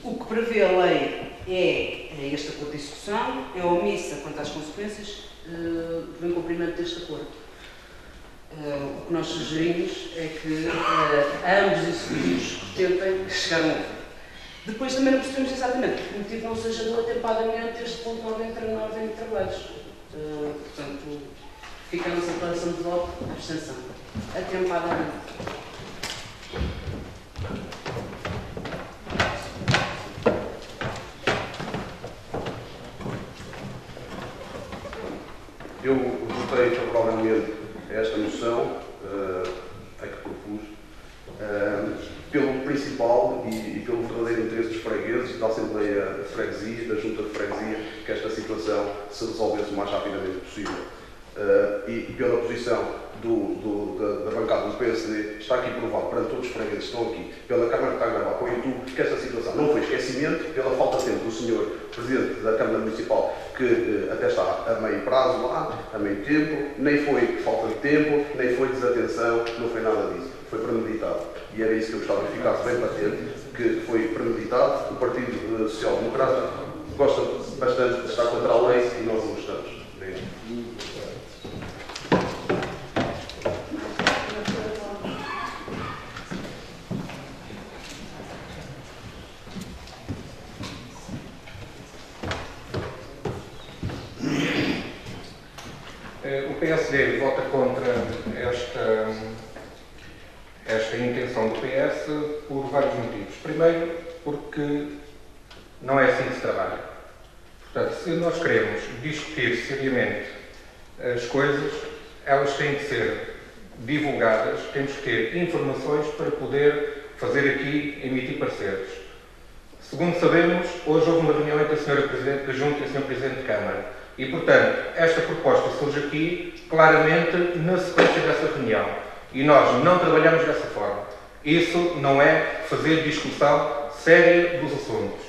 O que prevê a lei é este acordo de execução, é omissa quanto às consequências do incumprimento deste acordo. O que nós sugerimos é que ambos os executivos tentem chegar a um acordo. Depois também não percebemos exatamente porque o motivo não seja do atempadamente este ponto de ordem na ordem de trabalhos. Portanto, fica a nossa declaração de voto de abstenção. Atempadamente. Eu votei favoravelmente a esta moção, a que propus, pelo principal e pelo verdadeiro interesse dos fregueses, da Assembleia de Freguesia, da Junta de Freguesia, que esta situação se resolvesse o mais rapidamente possível. E pela posição da bancada do PSD, está aqui provado perante todos os fregueses que estão aqui, pela Câmara que está a gravar com o YouTube, que esta situação não foi esquecimento, pela falta de tempo do Sr. Presidente da Câmara Municipal, que até está a meio prazo lá, a meio tempo, nem foi falta de tempo, nem foi desatenção, não foi nada disso. Foi premeditado. E era isso que eu gostava que ficasse bem patente, que foi premeditado. O Partido Social Democrata gosta bastante de estar contra a lei e nós não gostamos. O PSD vota contra esta intenção do PS por vários motivos. Primeiro, porque não é assim que se trabalha. Portanto, se nós queremos discutir seriamente as coisas, elas têm que ser divulgadas, temos que ter informações para poder fazer aqui, emitir pareceres. Segundo sabemos, hoje houve uma reunião entre a Sra. Presidente da Junta e o Sr. Presidente de Câmara. E, portanto, esta proposta surge aqui claramente na sequência dessa reunião. E nós não trabalhamos dessa forma. Isso não é fazer discussão séria dos assuntos.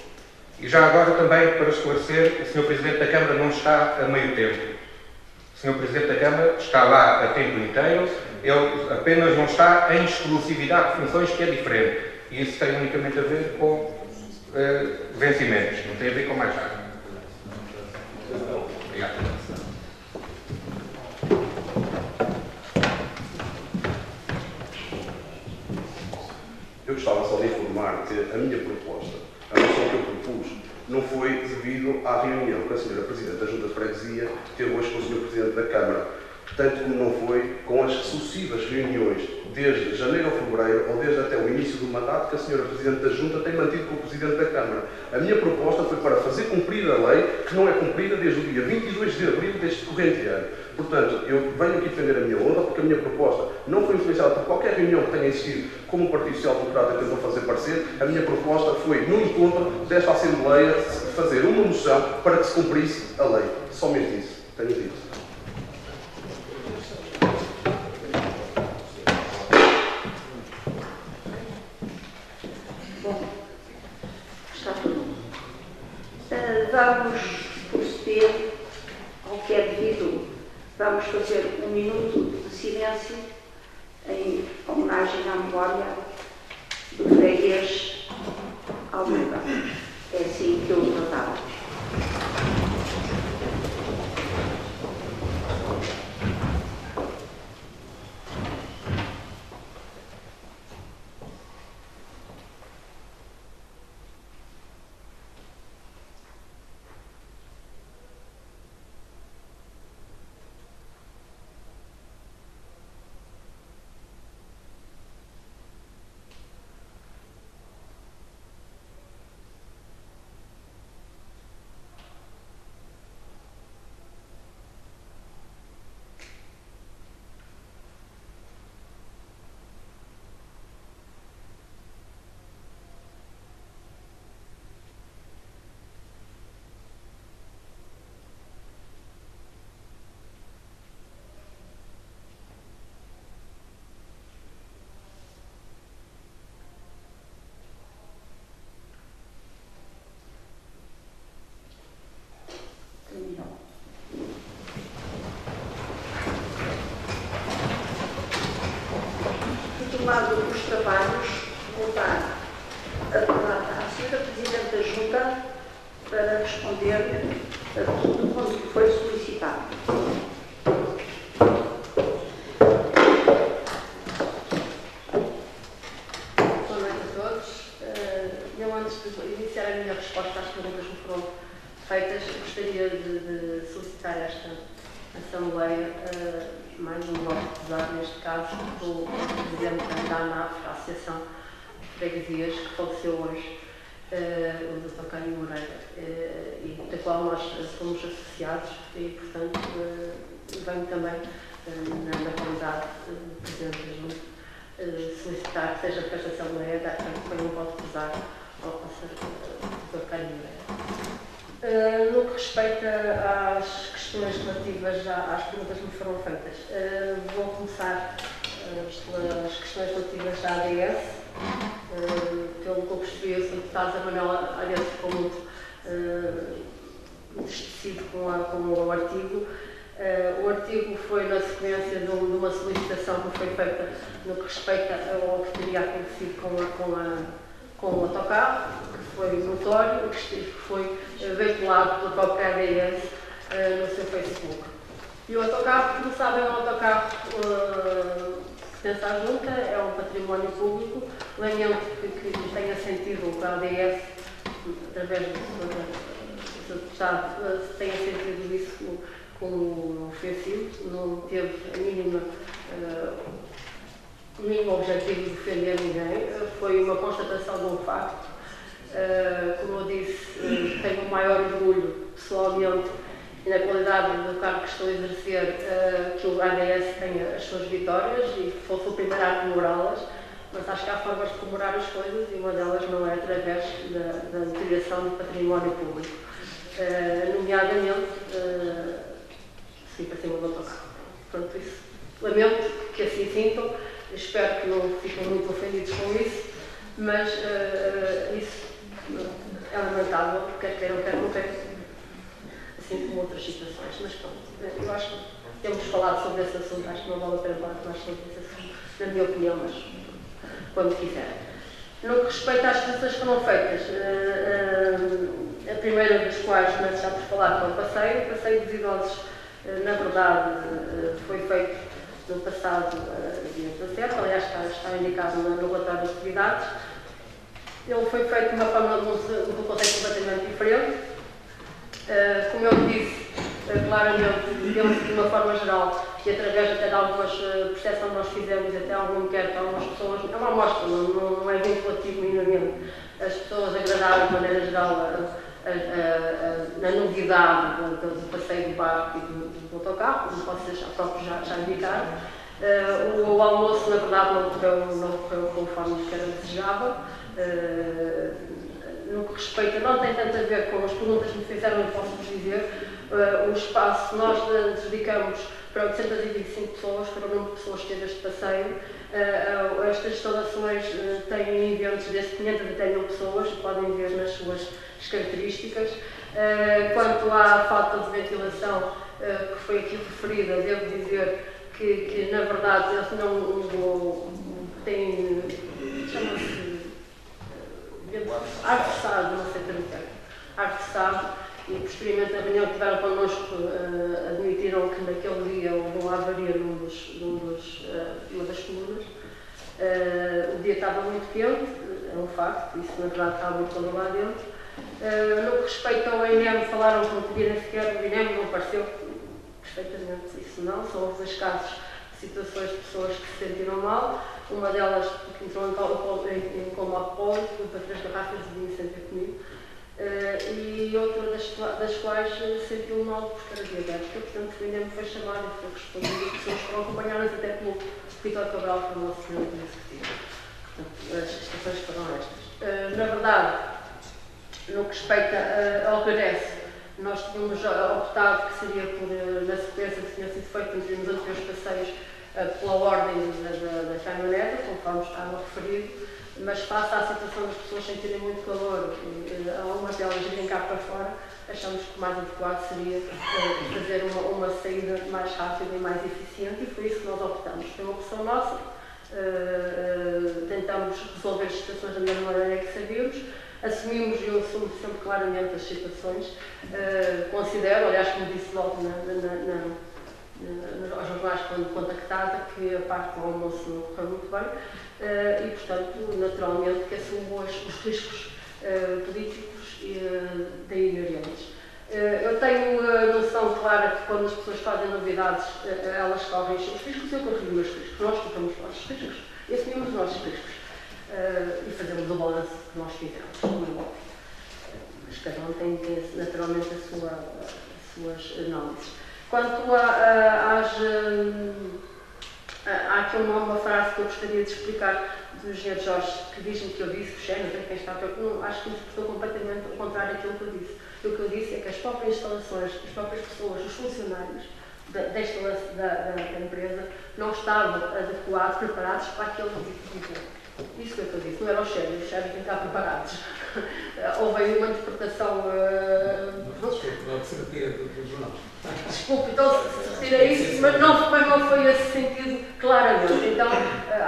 E já agora também, para esclarecer, o Sr. Presidente da Câmara não está a meio tempo. O Sr. Presidente da Câmara está lá a tempo inteiro, ele apenas não está em exclusividade de funções, que é diferente. E isso tem unicamente a ver com vencimentos, não tem a ver com mais nada. Obrigado. Eu gostava só de informar que a minha proposta, a moção que eu propus, não foi devido à reunião que a Sra. Presidente da Junta de Freguesia teve hoje com o Sr. Presidente da Câmara, tanto como não foi com as sucessivas reuniões, desde janeiro ou fevereiro, ou desde até o início do mandato, que a Sra. Presidente da Junta tem mantido com o Presidente da Câmara. A minha proposta foi para fazer cumprir a lei, que não é cumprida desde o dia 22 de abril deste corrente ano. Portanto, eu venho aqui defender a minha honra, porque a minha proposta não foi influenciada por qualquer reunião que tenha existido, como o Partido Social Democrata tentou fazer parecer. A minha proposta foi, no encontro desta Assembleia, fazer uma moção para que se cumprisse a lei. Somente isso. Tenho dito. Vamos proceder ao que é devido. Vamos fazer um minuto de silêncio em homenagem à memória do freguês Almeida. É assim que eu o tratava. Retomando os trabalhos, voltar a palavra à Sra. Presidente da Junta para responder a tudo quanto que foi solicitado. Boa noite a todos. Eu, antes de iniciar a minha resposta às perguntas que foram feitas, gostaria de solicitar esta Assembleia mais um voto de pesar, neste caso, do Presidente da ANAF, a Associação de Freguesias, que faleceu hoje, o Dr. Cândido Moreira, e da qual nós somos associados e, portanto, venho também, na qualidade de Presidente da Junta, solicitar que seja para esta Assembleia, foi um voto pesar ao Dr. Carlos Moreira. No que respeita às questões relativas às perguntas que me foram feitas, vou começar pelas questões relativas à ADS. Pelo que eu percebi, o Sr. Deputado Manuel ADS ficou muito entristecido com o artigo. O artigo foi na sequência de uma solicitação que foi feita no que respeita ao que teria acontecido com o autocarro, que foi notório, que foi veiculado pelo próprio ADS no seu Facebook. E o autocarro, como sabem, é um autocarro que pertence à Junta, é um património público. Lamento que tenha sentido o ADS, através do Sr. Deputado, tenha sentido isso como ofensivo, não teve o mínimo objetivo de defender ninguém, foi uma constatação de um facto. Como eu disse, tenho o maior orgulho, pessoalmente, e na qualidade do cargo que estou a exercer, que o ADS tenha as suas vitórias e fosse o primeiro a comemorá-las, mas acho que há formas de comemorar as coisas e uma delas não é através da utilização do património público, nomeadamente para cima do autocarro. Pronto, isso. Lamento que assim sintam, espero que não fiquem muito ofendidos com isso, mas isso é lamentável, quer queiram, quer não queiram, assim como outras situações. Mas pronto, eu acho que temos falado sobre esse assunto, acho que não vale a pena falar mais sobre esse assunto, na minha opinião, mas quando quiserem. No que respeita às petições que foram feitas, a primeira das quais começo já por falar, que é o passeio dos idosos. Na verdade, foi feito no passado dia 17, aliás está indicado no relatório de atividades. Ele foi feito de uma forma de um contexto completamente diferente. Como eu disse, claramente, de uma forma geral, e através até de algumas percepções que nós fizemos, até algum inquérito, algumas pessoas, é uma amostra, não é vinculativo minimamente. As pessoas agradaram de maneira geral na novidade do passeio do barco e do autocarro, como vocês próprios já indicaram. O almoço, na verdade, não ocorreu conforme era desejável. No que respeita, não tem tanto a ver com as perguntas que me fizeram, eu posso-vos dizer. O espaço que nós dedicamos para 825 pessoas, para o número de pessoas que teve este passeio. Estas instalações têm eventos desde 500 até 1000 pessoas, podem ver nas suas características. Quanto à falta de ventilação que foi aqui referida, devo dizer que na verdade eles não têm, chama-se ar forçado, não sei termo técnico, ar forçado, e posteriormente a reunião que tiveram connosco admitiram que naquele dia houve uma avaria numa das colunas. O dia estava muito quente, é um facto, isso na verdade estava muito calor lá dentro. No que respeita ao INEM, falaram que não podia nem sequer, o INEM não pareceu perfeitamente isso não, só houve dois casos de situações de pessoas que se sentiram mal, uma delas que entrou em coma alcoólico, para 3 garrafas de vinho sem ter comido, e outra das quais se sentiu mal porque era diabética, portanto o INEM foi chamado e foi respondido, as pessoas foram acompanhadas até pelo Vitor Cabral, que foi o nosso senhor executivo. Portanto, as situações foram estas. Na verdade, no que respeita ao regresso, nós tínhamos optado que seria por, na sequência que tinha sido feito nos anteriores passeios, pela ordem da caminhoneta, conforme estava referido, mas face à situação das pessoas sentirem muito calor, algumas delas irem cá para fora, achamos que o mais adequado seria fazer uma saída mais rápida e mais eficiente, e foi isso que nós optamos. Foi uma opção nossa, tentamos resolver as situações da mesma maneira que sabíamos. Assumimos, e eu assumo sempre claramente as situações, considero, aliás, como disse logo aos jornais quando contactada, que a parte do almoço não correu muito bem e, portanto, naturalmente que assumo os riscos políticos daí inerentes. Eu tenho a noção clara que quando as pessoas fazem novidades, elas correm os seus riscos, eu corri os meus riscos, nós corremos os nossos riscos e assumimos os nossos riscos. E fazemos o balanço que nós fizemos, como é óbvio. Mas cada um tem naturalmente as suas análises. Quanto às uma frase que eu gostaria de explicar do engenheiro Jorge, que diz-me que eu disse, o Xena, quem está não, acho que interpretou completamente o contrário daquilo que eu disse. O que eu disse é que as próprias instalações, as próprias pessoas, os funcionários da empresa não estavam adequados, preparados para aquele tipo de emprego. Isso que eu disse, não era o Xena, os Xena têm que estar preparados. Houve aí uma interpretação. Desculpe, então se retira isso, mas não foi esse sentido claramente. Então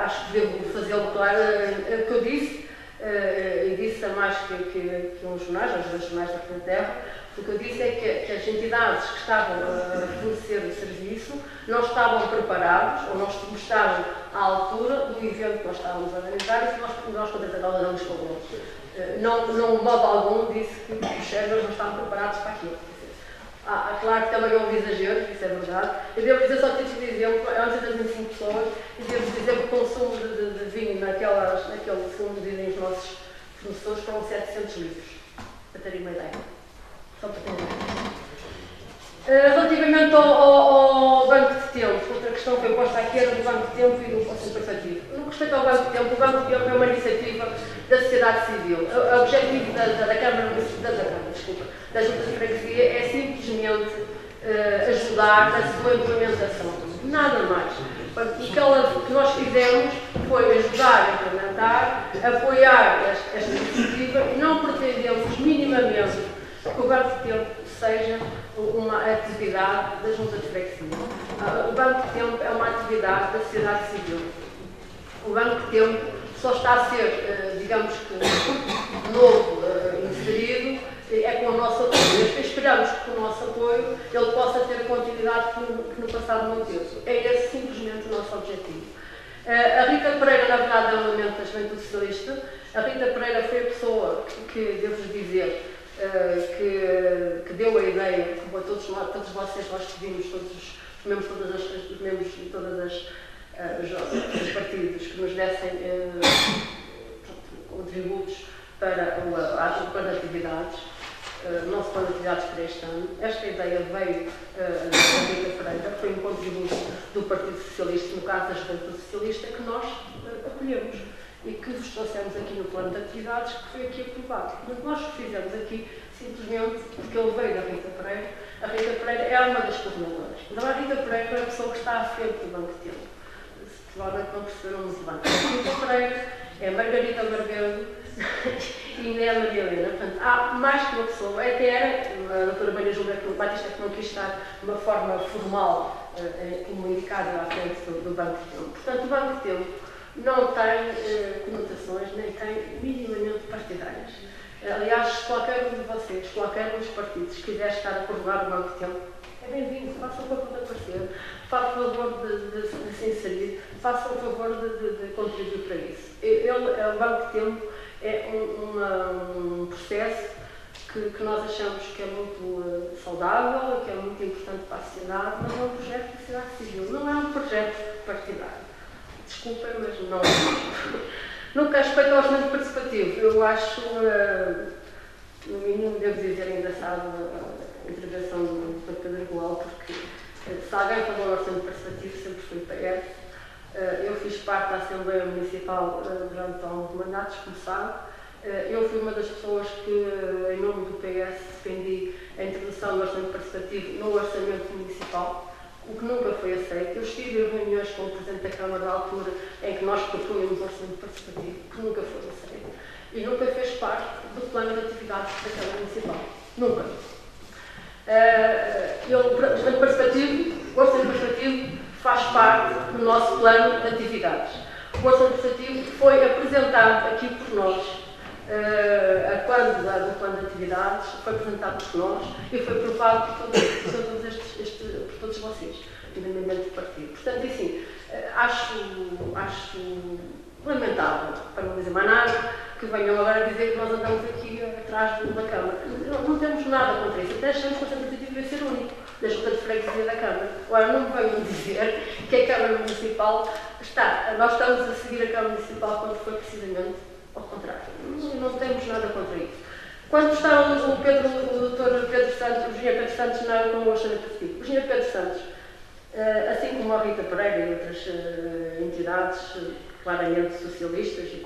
acho que devo fazê-lo claro. O que eu disse, e disse a mais que uns jornais, os dois jornais da Terra, o que eu disse é que as entidades que estavam a fornecer o serviço não estavam preparados ou não estavam à altura do evento que nós estávamos a organizar e que nós contratávamos com eles. Não, de modo algum, disse que os servers não estavam preparados para aquilo. Claro que também houve exageros, isso é verdade. Eu devo dizer, só título de exemplo, eram 125 pessoas, e devo dizer que o consumo de vinho naquele segundo, dizem os nossos fornecedores, foram 700 litros, para terem uma ideia. Só para terem uma ideia. Relativamente ao banco de tempo, outra questão que foi posta aqui era do banco de tempo e do consumo prestativo. No que respeita ao banco de tempo, o banco de tempo é uma iniciativa da sociedade civil. O objetivo da Câmara da Junta de Freguesia é simplesmente ajudar na sua implementação. Nada mais. O que nós fizemos foi ajudar a implementar, apoiar esta iniciativa e não pretendemos minimamente que o banco de tempo seja uma atividade da Junta de Freguesia. O banco de tempo é uma atividade da sociedade civil. O banco de tempo só está a ser, digamos que, novo, inserido, é com o nosso apoio. Esperamos que com o nosso apoio ele possa ter a continuidade que no passado não teve. É esse simplesmente o nosso objetivo. A Rita Pereira, na verdade, é um elemento da Juventude Socialista. A Rita Pereira foi a pessoa que devo dizer, que deu a ideia, como todos vocês, nós pedimos, todos os membros de todos os partidos que nos dessem contributos para o plano de atividades, nosso plano de atividades para este ano. Esta ideia veio da Rita Pereira, foi um contributo do Partido Socialista, no caso da Juventude Socialista, que nós acolhemos e que vos trouxemos aqui no plano de atividades, que foi aqui aprovado. Portanto, nós fizemos aqui simplesmente porque ele veio da Rita Pereira. A Rita Pereira é uma das coordenadoras. Então, a Rita Pereira é a pessoa que está à frente do Banco de Tempo. Se provavelmente não perceberam muito bem. A Rita Pereira é a Margarida Barbeiro e ainda é a Maria Helena. Portanto, há mais que uma pessoa. Até era a doutora Maria Júlia Batista, que não quis estar de uma forma formal, como indicada à frente do Banco de Tempo. Portanto, o Banco de Tempo não tem conotações, nem tem minimamente partidárias. Aliás, qualquer um de vocês, qualquer um dos partidos, quiser estar a coordenar o Banco de Tempo, é bem-vindo, façam o favor de aparecer, façam o favor de se inserir, façam o favor de contribuir para isso. O Banco de Tempo é um processo que nós achamos que é muito saudável, que é muito importante para a sociedade, mas é um projeto da sociedade civil, não é um projeto partidário. Desculpem, mas não é. No que respeita ao orçamento participativo, eu acho, no mínimo, devo dizer, engraçado a intervenção do Pedro Igual, porque se alguém falou no orçamento participativo, sempre fui PS. Eu fiz parte da Assembleia Municipal durante alguns mandatos, como sabe. Eu fui uma das pessoas que, em nome do PS, defendi a introdução do orçamento participativo no orçamento municipal, o que nunca foi aceito. Eu estive em reuniões com o Presidente da Câmara da altura em que nós propunhamos o orçamento participativo, que nunca foi aceito. E nunca fez parte do plano de atividades da Câmara Municipal. Nunca. O orçamento participativo faz parte do nosso plano de atividades. O orçamento participativo foi apresentado aqui por nós, do plano de atividades, foi apresentado por nós e foi aprovado por todos vocês, independente do partido. Portanto, assim, acho lamentável, para não dizer mais nada, que venham agora dizer que nós andamos aqui atrás da Câmara. Não temos nada contra isso, até achamos que o orçamento participativo deve ser único, da Junta de Freguesia da Câmara. Agora, não me venham dizer que a Câmara Municipal nós estamos a seguir a Câmara Municipal quando foi precisamente ao contrário. Não temos nada contra isso. Quando está o Dr. Pedro Santos, o engenheiro Pedro Santos com o orçamento participativo, o engenheiro Pedro Santos, assim como como a Rita Pereira e outras entidades claramente socialistas e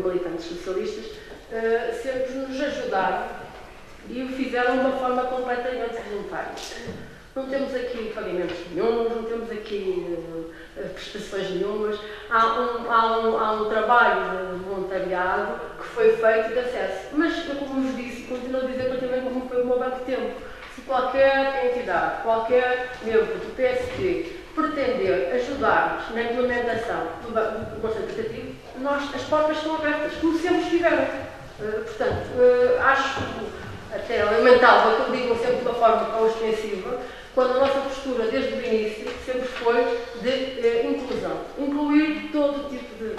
militantes socialistas, sempre nos ajudaram e o fizeram de uma forma completamente voluntária. Não temos aqui pagamentos nenhums, não temos aqui prestações nenhumas. Há um trabalho de voluntariado que foi feito de acesso. Mas, como vos disse, continuo a dizer também como foi o meu banco de tempo. Se qualquer entidade, qualquer membro do PSD pretender ajudar-nos na implementação do Conselho Tratativo, as portas estão abertas, como sempre estiveram. Portanto, acho até lamentável que eu digo sempre de uma forma tão extensiva, quando a nossa postura, desde o início, sempre foi de inclusão. Incluir todo tipo de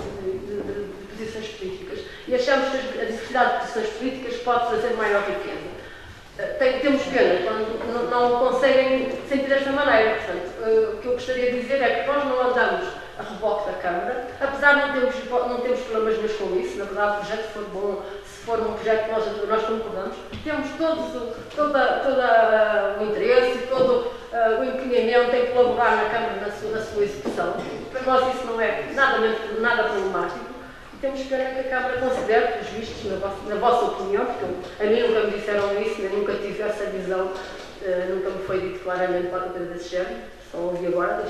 posições políticas. E achamos que a diversidade de posições políticas pode trazer maior riqueza. Temos pena quando não conseguem sentir desta maneira. Portanto, o que eu gostaria de dizer é que nós não andamos a reboque da Câmara, apesar de não termos problemas nenhum com isso. Na verdade, o projeto for bom, se for um projeto que nós concordamos, temos todo o interesse e todo o empenhamento em colaborar na Câmara na sua execução. Para nós isso não é nada problemático. Temos pena que a Câmara considere, pelos vistos, na vossa opinião, porque a mim nunca me disseram isso, nem nunca tive essa visão, nunca me foi dito claramente qualquer coisa desse género, só ouvi agora,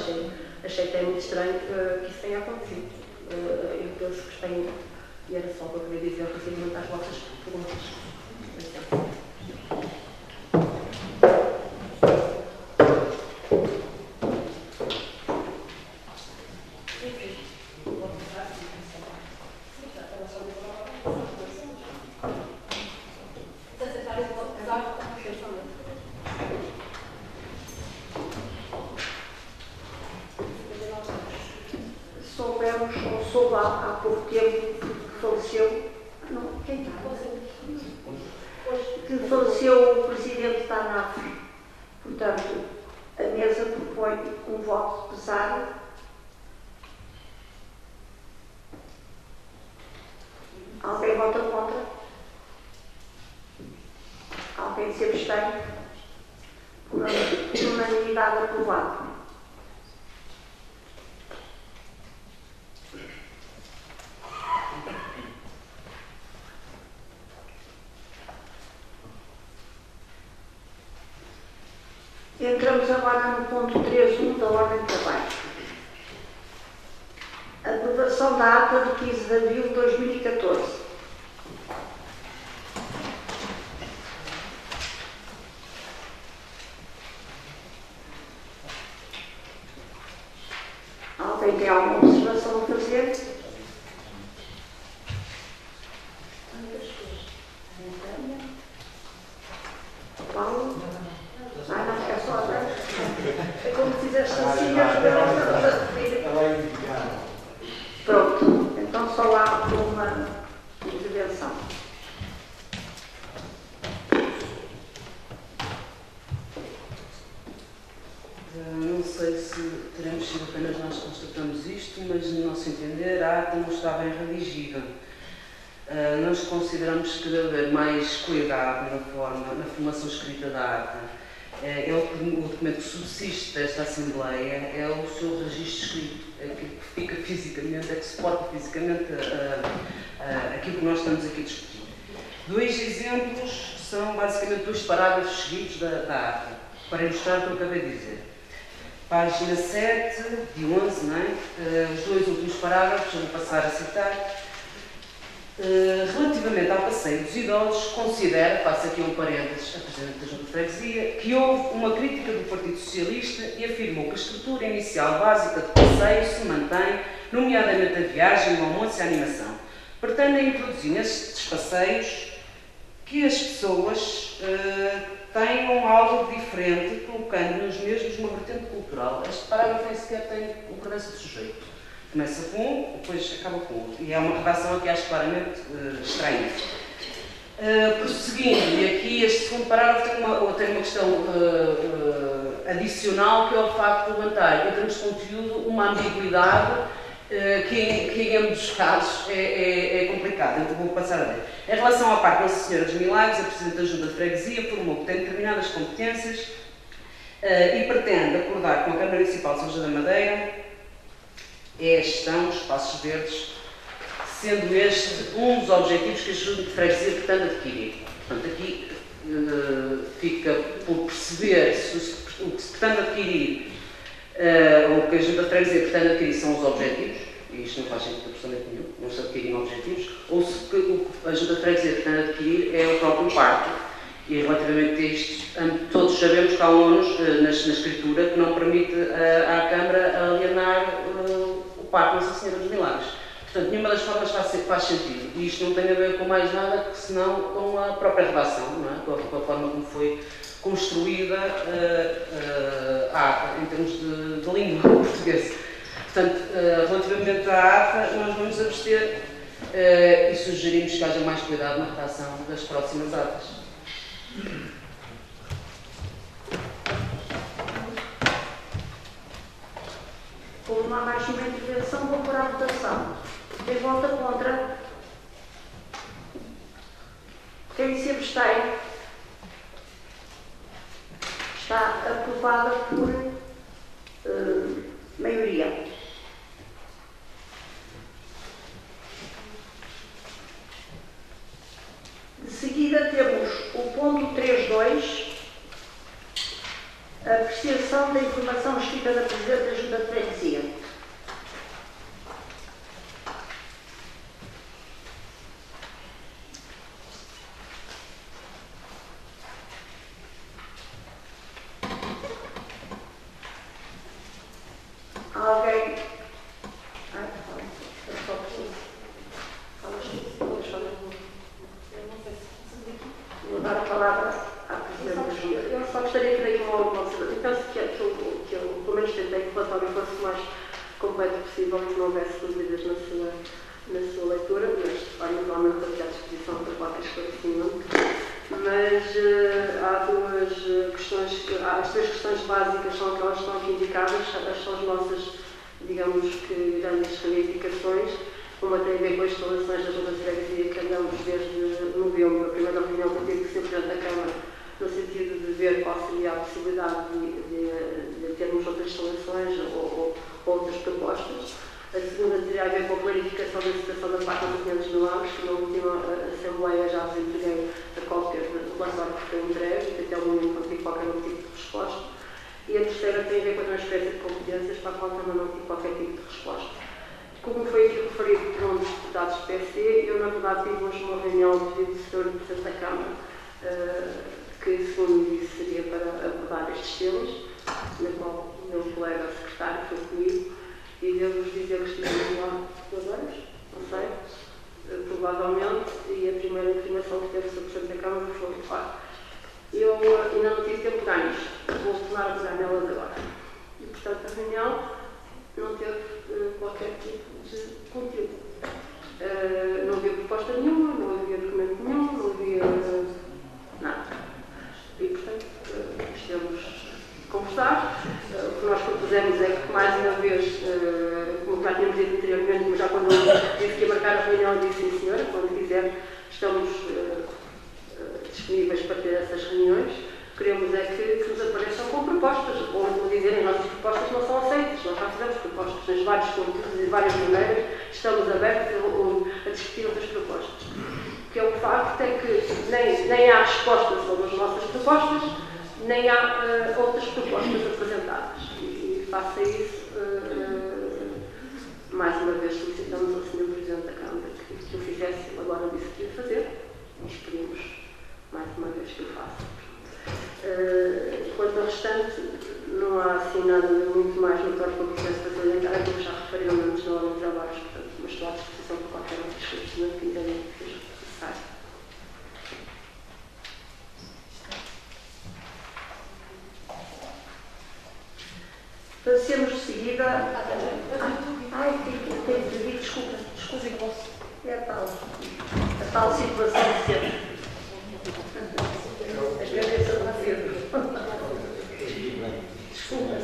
achei que é muito estranho que isso tenha acontecido. Eu penso que tenho, e era só o que eu queria dizer relativamente às vossas perguntas. Soube há pouco tempo que faleceu, que faleceu o presidente da ANAF. Portanto, a mesa propõe um voto pesado. Alguém vota contra? Alguém se abstém? Por unanimidade aprovado. Entramos agora no ponto 3.1 da Ordem de Trabalho. Aprovação da ata de 15 de abril de 2014. Alguém tem alguma observação a fazer? Paulo? Não, é só é como se fizeste assim, pronto, então só há uma intervenção. Não sei se teremos sido apenas nós que constatamos isto, mas no nosso entender a ata não está bem redigida. Nós consideramos que deve haver mais cuidado na formação escrita da ata. O documento que subsiste desta Assembleia é o seu registro escrito, aquilo que fica fisicamente, é que suporta fisicamente aquilo que nós estamos aqui a discutir. Dois exemplos são basicamente dois parágrafos seguidos da ata, para ilustrar o que eu acabei de dizer. Página 7, de 11, não é? Os dois últimos parágrafos, eu vou passar a citar. Relativamente ao passeio dos idosos, considera, faço aqui um parênteses, a Presidente da Junta de Freguesia, que houve uma crítica do Partido Socialista e afirmou que a estrutura inicial básica do passeio se mantém, nomeadamente a viagem, o almoço e a animação. Pretendem introduzir nestes passeios que as pessoas tenham algo diferente, colocando-nos mesmos uma vertente cultural. Este parágrafo nem sequer tem concordância de sujeito. Começa com um, depois acaba com outro. E é uma redação aqui, acho claramente estranha. Prosseguindo, e aqui este segundo parágrafo tem uma questão adicional, que é o facto de levantar, em termos de conteúdo, uma ambiguidade que em ambos os casos é complicada. Então vou passar a ler. Em relação à parte Nossa Senhora dos Milagres, a Presidente da Junta de Freguesia formou que tem determinadas competências e pretende acordar com a Câmara Municipal de São José da Madeira é a gestão dos espaços verdes, sendo este um dos objetivos que a Junta de Freguesia pretende adquirir. Portanto, aqui fica por perceber se o que se pretende adquirir, ou o que a Junta de Freguesia pretende adquirir são os objetivos, e isto não faz sentido absolutamente nenhum, não se adquirem objetivos, ou se o que a Junta de Freguesia pretende adquirir é o próprio parque. E relativamente a isto, todos sabemos que há um ônus na escritura que não permite à Câmara alienar o Parque Nossa Senhora dos Milagres. Portanto, nenhuma das formas faz sentido. E isto não tem a ver com mais nada que senão com a própria redação, não é? Com a forma como foi construída em termos de língua portuguesa. Portanto, relativamente à ata, nós vamos abster e sugerimos que haja mais cuidado na redação das próximas atas. Como não há mais uma intervenção, vou pôr à votação. Quem vota contra? Quem se abstém? Está aprovada por maioria. De seguida temos o ponto 3.2, a apreciação da informação escrita da Presidente da Junta de Freguesia. Alguém? Vou dar a palavra à Presidente. Eu só gostaria que daí uma observação. Eu penso que eu, pelo menos, tentei que o relatório fosse o mais completo possível e que não houvesse dúvidas na sua leitura, mas está naturalmente aqui à disposição para qualquer esclarecimento. Mas há duas questões, as três questões básicas são aquelas que estão aqui indicadas, são as nossas, digamos que, grandes reivindicações. Uma tem a ver com as instalações da Junta de Freguesia que andamos desde novembro, a primeira reunião que eu tive com o Sr. Presidente da Câmara, no sentido de ver qual seria a possibilidade de termos outras instalações ou outras propostas. A segunda teria a ver com a clarificação da situação da parte dos 500 mil euros, que na última Assembleia já vos entreguei a cópia do relatório que foi entregue, e que até o momento não tive qualquer tipo de resposta. E a terceira tem a ver com a transferência de competências, para a qual também não tive qualquer tipo de resposta. Como foi aqui referido por um dos deputados do PC, eu na verdade tive hoje uma reunião de pedido do Sr. Presidente da Câmara, que segundo disse seria para abordar estes temas, na qual o meu colega secretário foi comigo, e devo-vos dizer que estivemos lá 2 horas, não sei, provavelmente, e a primeira informação que teve o Sr. Presidente da Câmara foi claro. Eu ainda não tive tempo de ganhos, vou tornar a pegar nelas agora. E portanto a reunião não teve qualquer tipo de conteúdo. Não havia proposta nenhuma, não havia documento nenhum, não havia nada. E, portanto, estamos a conversar. O que nós propusemos é que, mais uma vez, como já tínhamos dito anteriormente, mas já quando eu disse que ia marcar a reunião, eu disse sim, senhora, quando quiser, estamos disponíveis para ter essas reuniões. Queremos é que nos apareçam com propostas, ou como dizerem, nossas propostas não são aceitas. Nós já fizemos propostas em vários conteúdos e de várias maneiras, estamos abertos a discutir outras propostas. O que é um facto é que nem há respostas sobre as nossas propostas, nem há outras propostas apresentadas. E face a isso, mais uma vez solicitamos ao Sr. Presidente da Câmara que o fizesse, agora disse que ia fazer, e esperemos mais uma vez que o faça. Quanto ao restante, não há assim nada muito mais notório para o processo para salientar, como já referiram antes na hora de trabalhos, portanto, mas estou à disposição para qualquer outro esclarecimento que quiserem que seja necessário. Passemos de seguida. Ai, tenho de vir, desculpe, posso. É a tal situação de sempre. As cabeças na frente. Desculpa.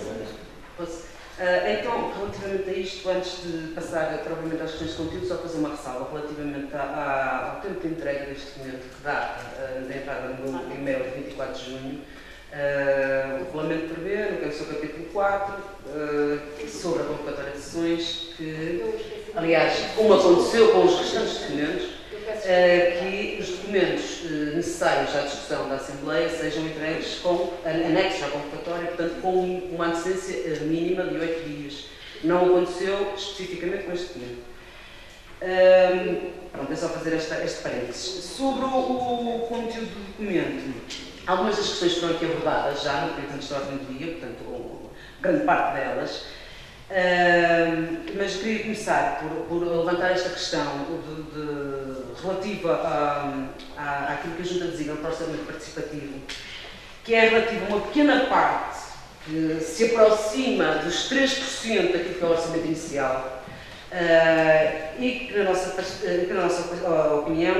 Então, relativamente a isto, antes de passar provavelmente às questões de conteúdo, só fazer uma ressalva relativamente ao tempo de entrega deste documento, que dá da entrada no e-mail de 24 de junho. O regulamento prevê, no seu capítulo 4, sobre a convocatória de sessões, que, aliás, como aconteceu com os restantes documentos, que os documentos necessários à discussão da Assembleia sejam entregues com anexos à convocatória, portanto, com uma antecedência mínima de 8 dias. Não aconteceu especificamente com este documento. Pronto, é só fazer este parênteses. Sobre o conteúdo do documento, algumas das questões foram aqui abordadas já no documento antes da ordem do dia, portanto, grande parte delas. Mas queria começar por levantar esta questão relativa àquilo que a Junta designa para o orçamento participativo, que é relativa a uma pequena parte que se aproxima dos 3% daquilo que é o orçamento inicial e que, na nossa opinião,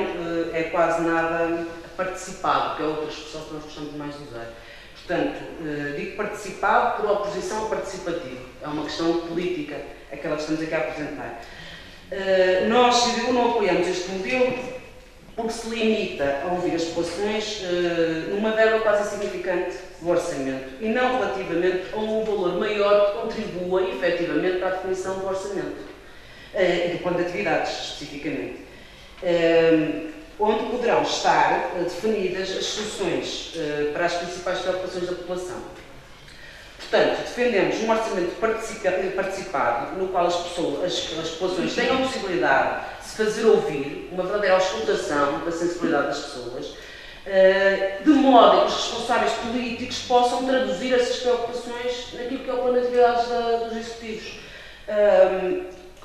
é quase nada participado, que é outra expressão que nós gostamos mais de usar. Portanto, digo participado por oposição ao participativo. É uma questão política, aquela que estamos aqui a apresentar. Nós, CDU, não apoiamos este modelo porque se limita a ouvir as populações numa verba quase insignificante do orçamento e não relativamente a um valor maior que contribua efetivamente para a definição do orçamento e do plano de atividades, especificamente. Onde poderão estar definidas as soluções para as principais preocupações da população. Portanto, defendemos um orçamento participado no qual as populações tenham a possibilidade de se fazer ouvir, uma verdadeira auscultação da sensibilidade das pessoas, de modo a que os responsáveis políticos possam traduzir essas preocupações naquilo que é o plano de atividades dos executivos.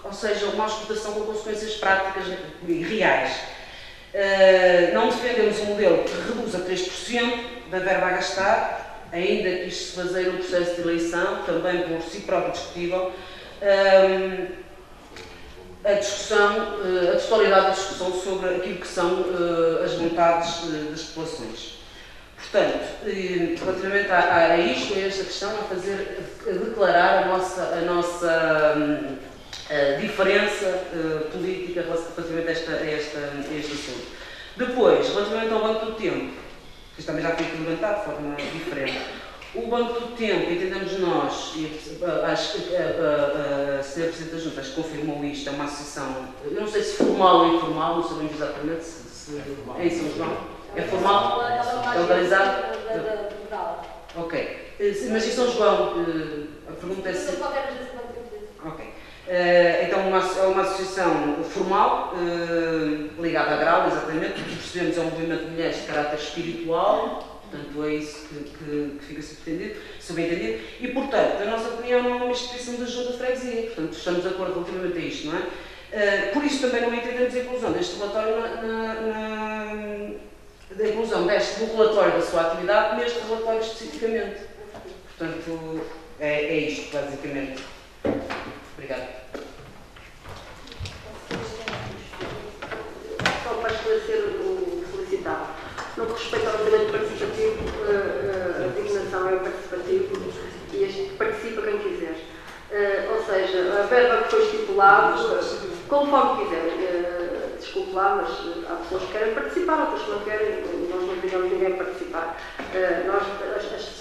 Ou seja, uma auscultação com consequências práticas e reais. Não defendemos um modelo que reduza 3% da verba a gastar, ainda que isto se baseie no processo de eleição, também por si próprio discutível, a totalidade da discussão sobre aquilo que são as vontades das populações. Portanto, relativamente a isto, a esta questão, a declarar a nossa diferença política relativamente a este assunto. Depois, relativamente ao Banco do Tempo, que isto também já foi levantado de forma diferente. O Banco do Tempo, entendemos nós, e acho que a Sra. Presidente da Junta confirmou isto, é uma associação, eu não sei se formal ou informal, não sabemos exatamente se é em São João. É formal? É legalizado? Ok. Mas em São João, a pergunta é se... Ok. Então, é uma associação formal, ligada à Grau, exatamente, que percebemos é um movimento de mulheres de caráter espiritual, portanto é isso que fica subentendido, e portanto, a nossa opinião não é uma instituição da Junta de Freguesia, portanto estamos de acordo relativamente a isto, não é? Por isso também não entendemos a inclusão deste relatório do relatório da sua atividade neste relatório especificamente. Portanto, é isto, basicamente. Obrigada. Só para esclarecer o solicitado. No que respeita ao orçamento participativo, a designação é participativo e este participa quem quiser. Ou seja, a verba que foi estipulada, conforme quiser. Desculpe lá, mas há pessoas que querem participar, outras que não querem, nós não obrigamos ninguém a participar. Nós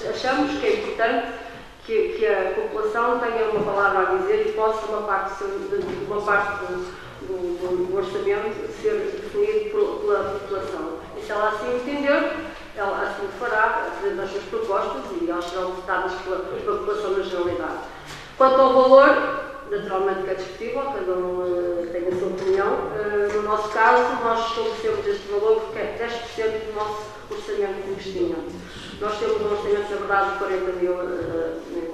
achamos que é importante que a população tenha uma palavra a dizer e possa uma parte do orçamento ser definido pela população. E se ela assim entender, ela assim fará, apresentando as suas propostas e elas serão votadas pela população na generalidade. Quanto ao valor, naturalmente que é discutível, cada um tem a sua opinião. No nosso caso, nós estabelecemos este valor porque é 10% do nosso orçamento de investimento. Nós temos um orçamento, na verdade, de 40 mil, porque o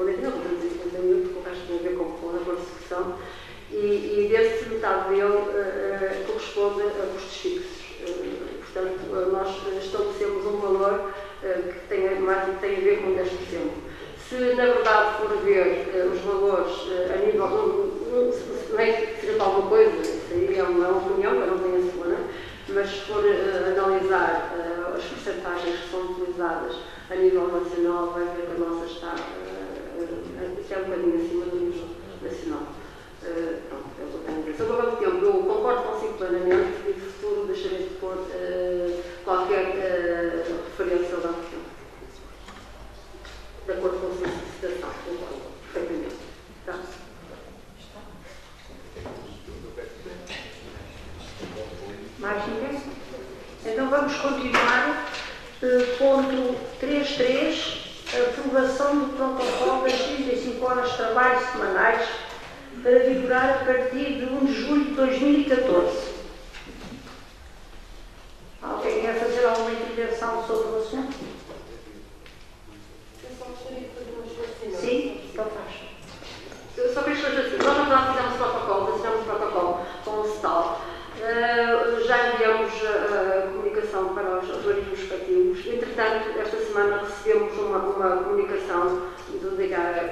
resto tem a ver com a construção, e desse metade dele corresponde a custos fixos. Portanto, nós estabelecemos um valor que tem a ver com 10%. Se, na verdade, for ver os valores a nível, não é que seja para alguma coisa, isso aí é uma opinião, que eu não tenho a sua, né? Mas se for analisar as percentagens que são utilizadas a nível nacional, vai ver que a nossa está um bocadinho acima do nível nacional. Pronto, é o que eu tenho a dizer. Sobre o Banco do Tempo, eu concordo consigo plenamente e de futuro deixarei de pôr qualquer referência ao Banco do Tempo. Mais ninguém? Então vamos continuar. Ponto 3.3. Aprovação do protocolo das 35 horas de trabalho semanais para vigorar a partir de 1 de julho de 2014. Alguém quer fazer alguma intervenção sobre o assunto? Eu só gostaria de fazer uma esclarecimento. Sim, então faz. Eu só queria esclarecer assim. Nós não fizemos o protocolo com o STAL. Já enviamos a comunicação para os organismos respectivos. Entretanto, esta semana recebemos uma comunicação do DGAE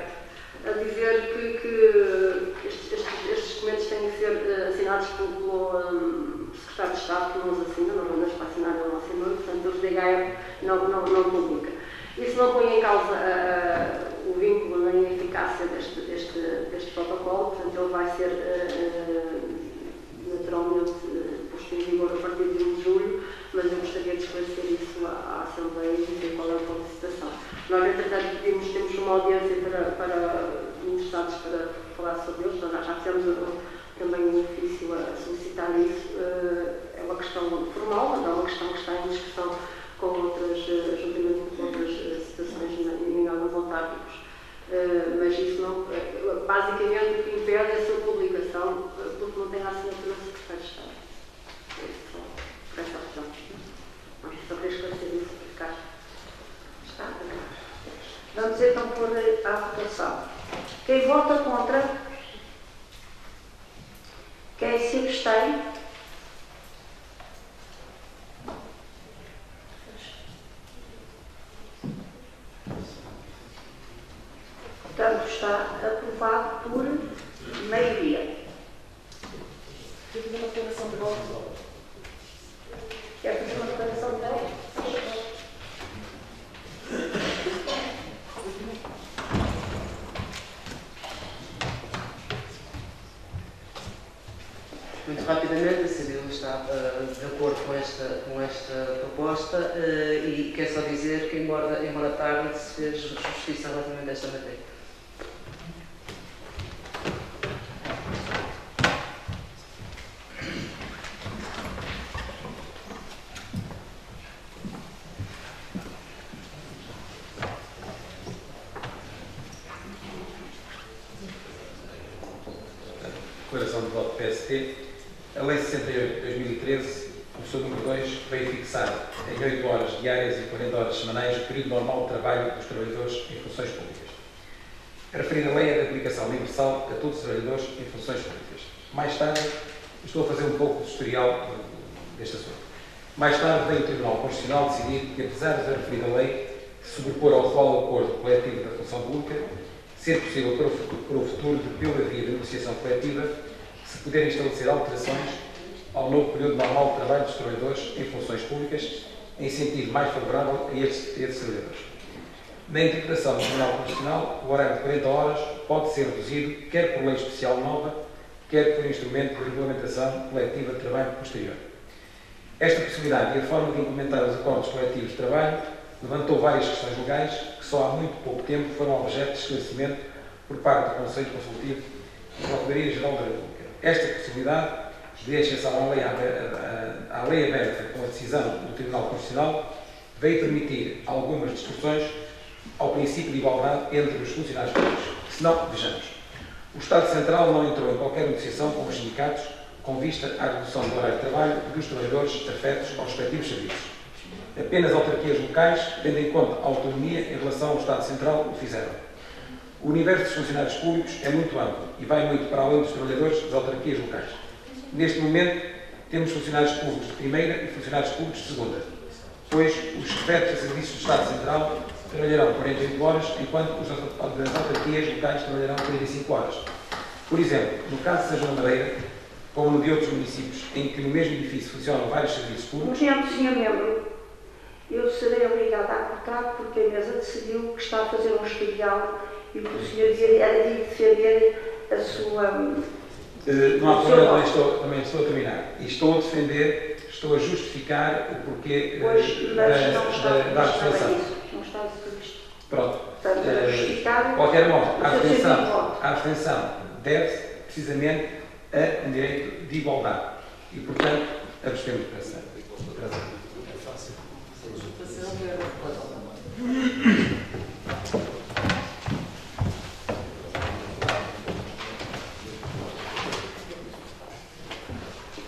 a dizer que estes documentos têm que ser assinados pelo Secretário de Estado, que não os assina, não mandamos para assinar, não assinou, portanto, o DGAE não publica. Isso não põe em causa o vínculo nem a eficácia deste protocolo, portanto, ele vai ser naturalmente posto em vigor a partir de 1 de julho, mas eu gostaria de esclarecer isso à Assembleia e dizer qual é o ponto de situação. Nós, entretanto, temos uma audiência para interessados para falar sobre eles, nós já fizemos também um ofício a solicitar isso. É uma questão formal, mas é uma questão que está em discussão com outras, juntamente com outras situações em órgãos autárquicos. Mas isso não, basicamente o que impede é a sua publicação, porque não tem a assinatura do Secretário de Estado. É só por essa razão. Só queria esclarecer isso para ficar. Está? Vamos então pôr à votação. Quem vota contra? Quem se abstém? Portanto, está aprovado por maioria. Quer fazer uma declaração de voto? Quer fazer uma declaração de voto? Muito rapidamente, a CDU está de acordo com esta proposta e quer só dizer que, embora tarde, se fez justiça relativamente a esta matéria. Declaração de voto do PST. A Lei 68 de 2013, no seu número 2, veio fixar em 8 horas diárias e 40 horas semanais o período normal de trabalho dos trabalhadores em funções públicas. A referida lei é de aplicação universal a todos os trabalhadores em funções públicas. Mais tarde, estou a fazer um pouco de historial deste assunto. Mais tarde, veio o Tribunal Constitucional decidir que, apesar da referida lei se sobrepor ao atual acordo coletivo da função pública, ser possível para o futuro, pela via de negociação coletiva, se puderem estabelecer alterações ao novo período normal de trabalho dos trabalhadores em funções públicas, em sentido mais favorável a estes trabalhadores. Na interpretação do Tribunal Constitucional, o horário de 40 horas pode ser reduzido quer por lei especial nova, quer por instrumento de regulamentação coletiva de trabalho posterior. Esta possibilidade e a forma de implementar os acordos coletivos de trabalho levantou várias questões legais que só há muito pouco tempo foram objeto de esclarecimento por parte do Conselho Consultivo da Procuradoria-Geral da República. Esta possibilidade, de exceção à lei aberta com a decisão do Tribunal Constitucional, veio permitir algumas distorções ao princípio de igualdade entre os funcionários públicos. Se não, vejamos, o Estado Central não entrou em qualquer negociação com os sindicatos com vista à redução do horário de trabalho dos trabalhadores afetos aos respectivos serviços. Apenas autarquias locais, tendo em conta a autonomia em relação ao Estado Central, o fizeram. O universo dos funcionários públicos é muito amplo e vai muito para além dos trabalhadores das autarquias locais. Neste momento, temos funcionários públicos de primeira e funcionários públicos de segunda, pois os afetos a serviços do Estado Central trabalharão 48 horas, enquanto os das autarquias locais trabalharão 35 horas. Por exemplo, no caso de São João da Madeira, como no de outros municípios em que no mesmo edifício funcionam vários serviços públicos... Sr. Membro, eu serei obrigada a cortar porque a mesa decidiu que está a fazer um historial e que o Sr. era de defender a sua... Não há problema, também estou a terminar. E estou a defender, estou a justificar o porquê da abstenção. Não está previsto. Pronto. Portanto, de qualquer modo, a abstenção deve-se precisamente a um direito de igualdade. E, portanto, Abstemos para ser.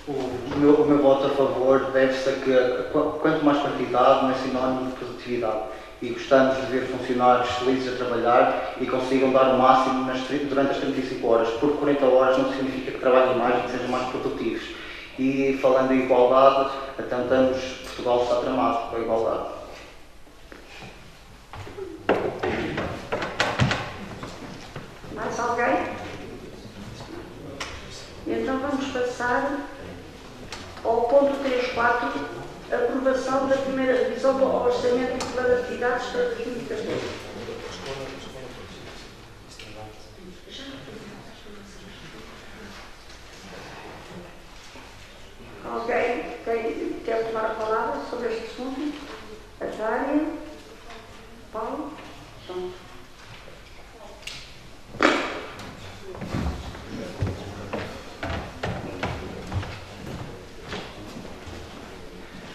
O meu voto a favor deve-se a que quanto mais quantidade, mais sinónimo de produtividade. E gostamos de ver funcionários felizes a trabalhar e consigam dar o máximo durante as 35 horas, porque 40 horas não significa que trabalhem mais e que sejam mais produtivos. E falando em igualdade, então Portugal está tramado com a igualdade. Mais alguém? Então vamos passar ao ponto 3.4, aprovação da primeira revisão do orçamento e plano de atividades para 2014. Alguém quer tomar a palavra sobre este assunto? A Jária? Paulo? Então.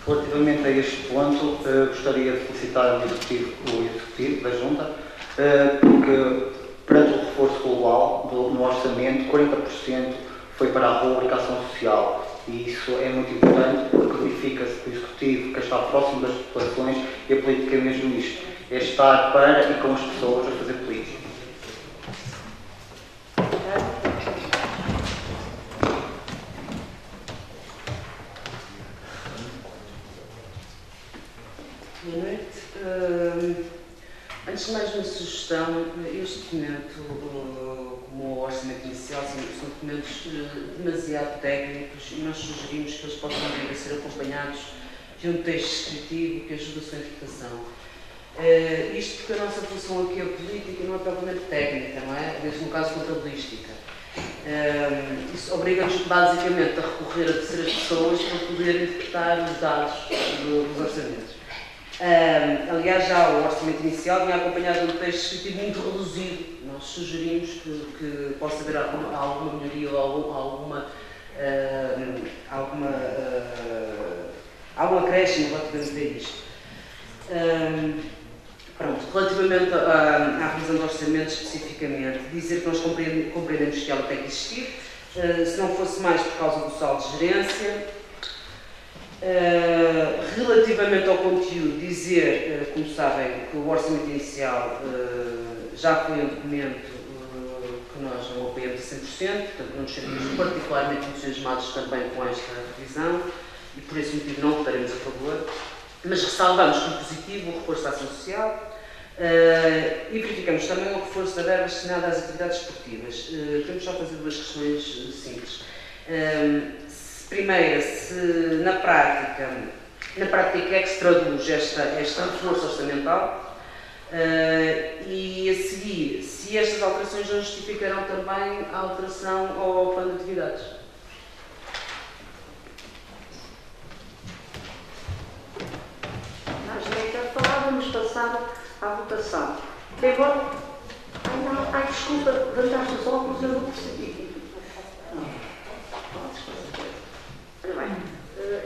Relativamente a este ponto, gostaria de felicitar o Executivo da Junta, porque perante o reforço global no orçamento, 40% foi para a rubricação social. E isso é muito importante porque verifica-se que o Executivo, que está próximo das populações, e a política é mesmo isto, é estar para e com as pessoas a fazer política. Boa noite. Antes de mais uma sugestão, este documento, como o orçamento inicial, são documentos demasiado técnicos e nós sugerimos que eles possam vir a ser acompanhados de um texto descritivo que ajude a sua interpretação. Isto porque a nossa função aqui é política e não é propriamente técnica, não é? Mesmo no caso contabilística. Isso obriga-nos basicamente a recorrer a terceiras pessoas para poder interpretar os dados dos orçamentos. Aliás, já o orçamento inicial vinha acompanhado de um texto descritivo muito reduzido. Nós sugerimos que possa haver alguma melhoria ou algum acréscimo relativamente a isto. Relativamente à revisão do orçamento especificamente, dizer que nós compreendemos que ela tem que existir, se não fosse mais por causa do saldo de gerência. Relativamente ao conteúdo, dizer, como sabem, que o orçamento inicial já foi um documento que nós não apoiamos a 100%, portanto não nos sentimos particularmente entusiasmados também com esta revisão e por esse motivo não votaremos a favor, mas ressalvamos como positivo o reforço da ação social e verificamos também o reforço da verba destinada às atividades esportivas. Queremos só fazer duas questões simples. Primeiro, se na prática é que se traduz este reforço orçamental e a seguir, se estas alterações não justificarão também a alteração ao plano de atividades. Mas nem quero falar, vamos passar à votação. Agora, desculpa, levantaste os óculos, eu não percebi.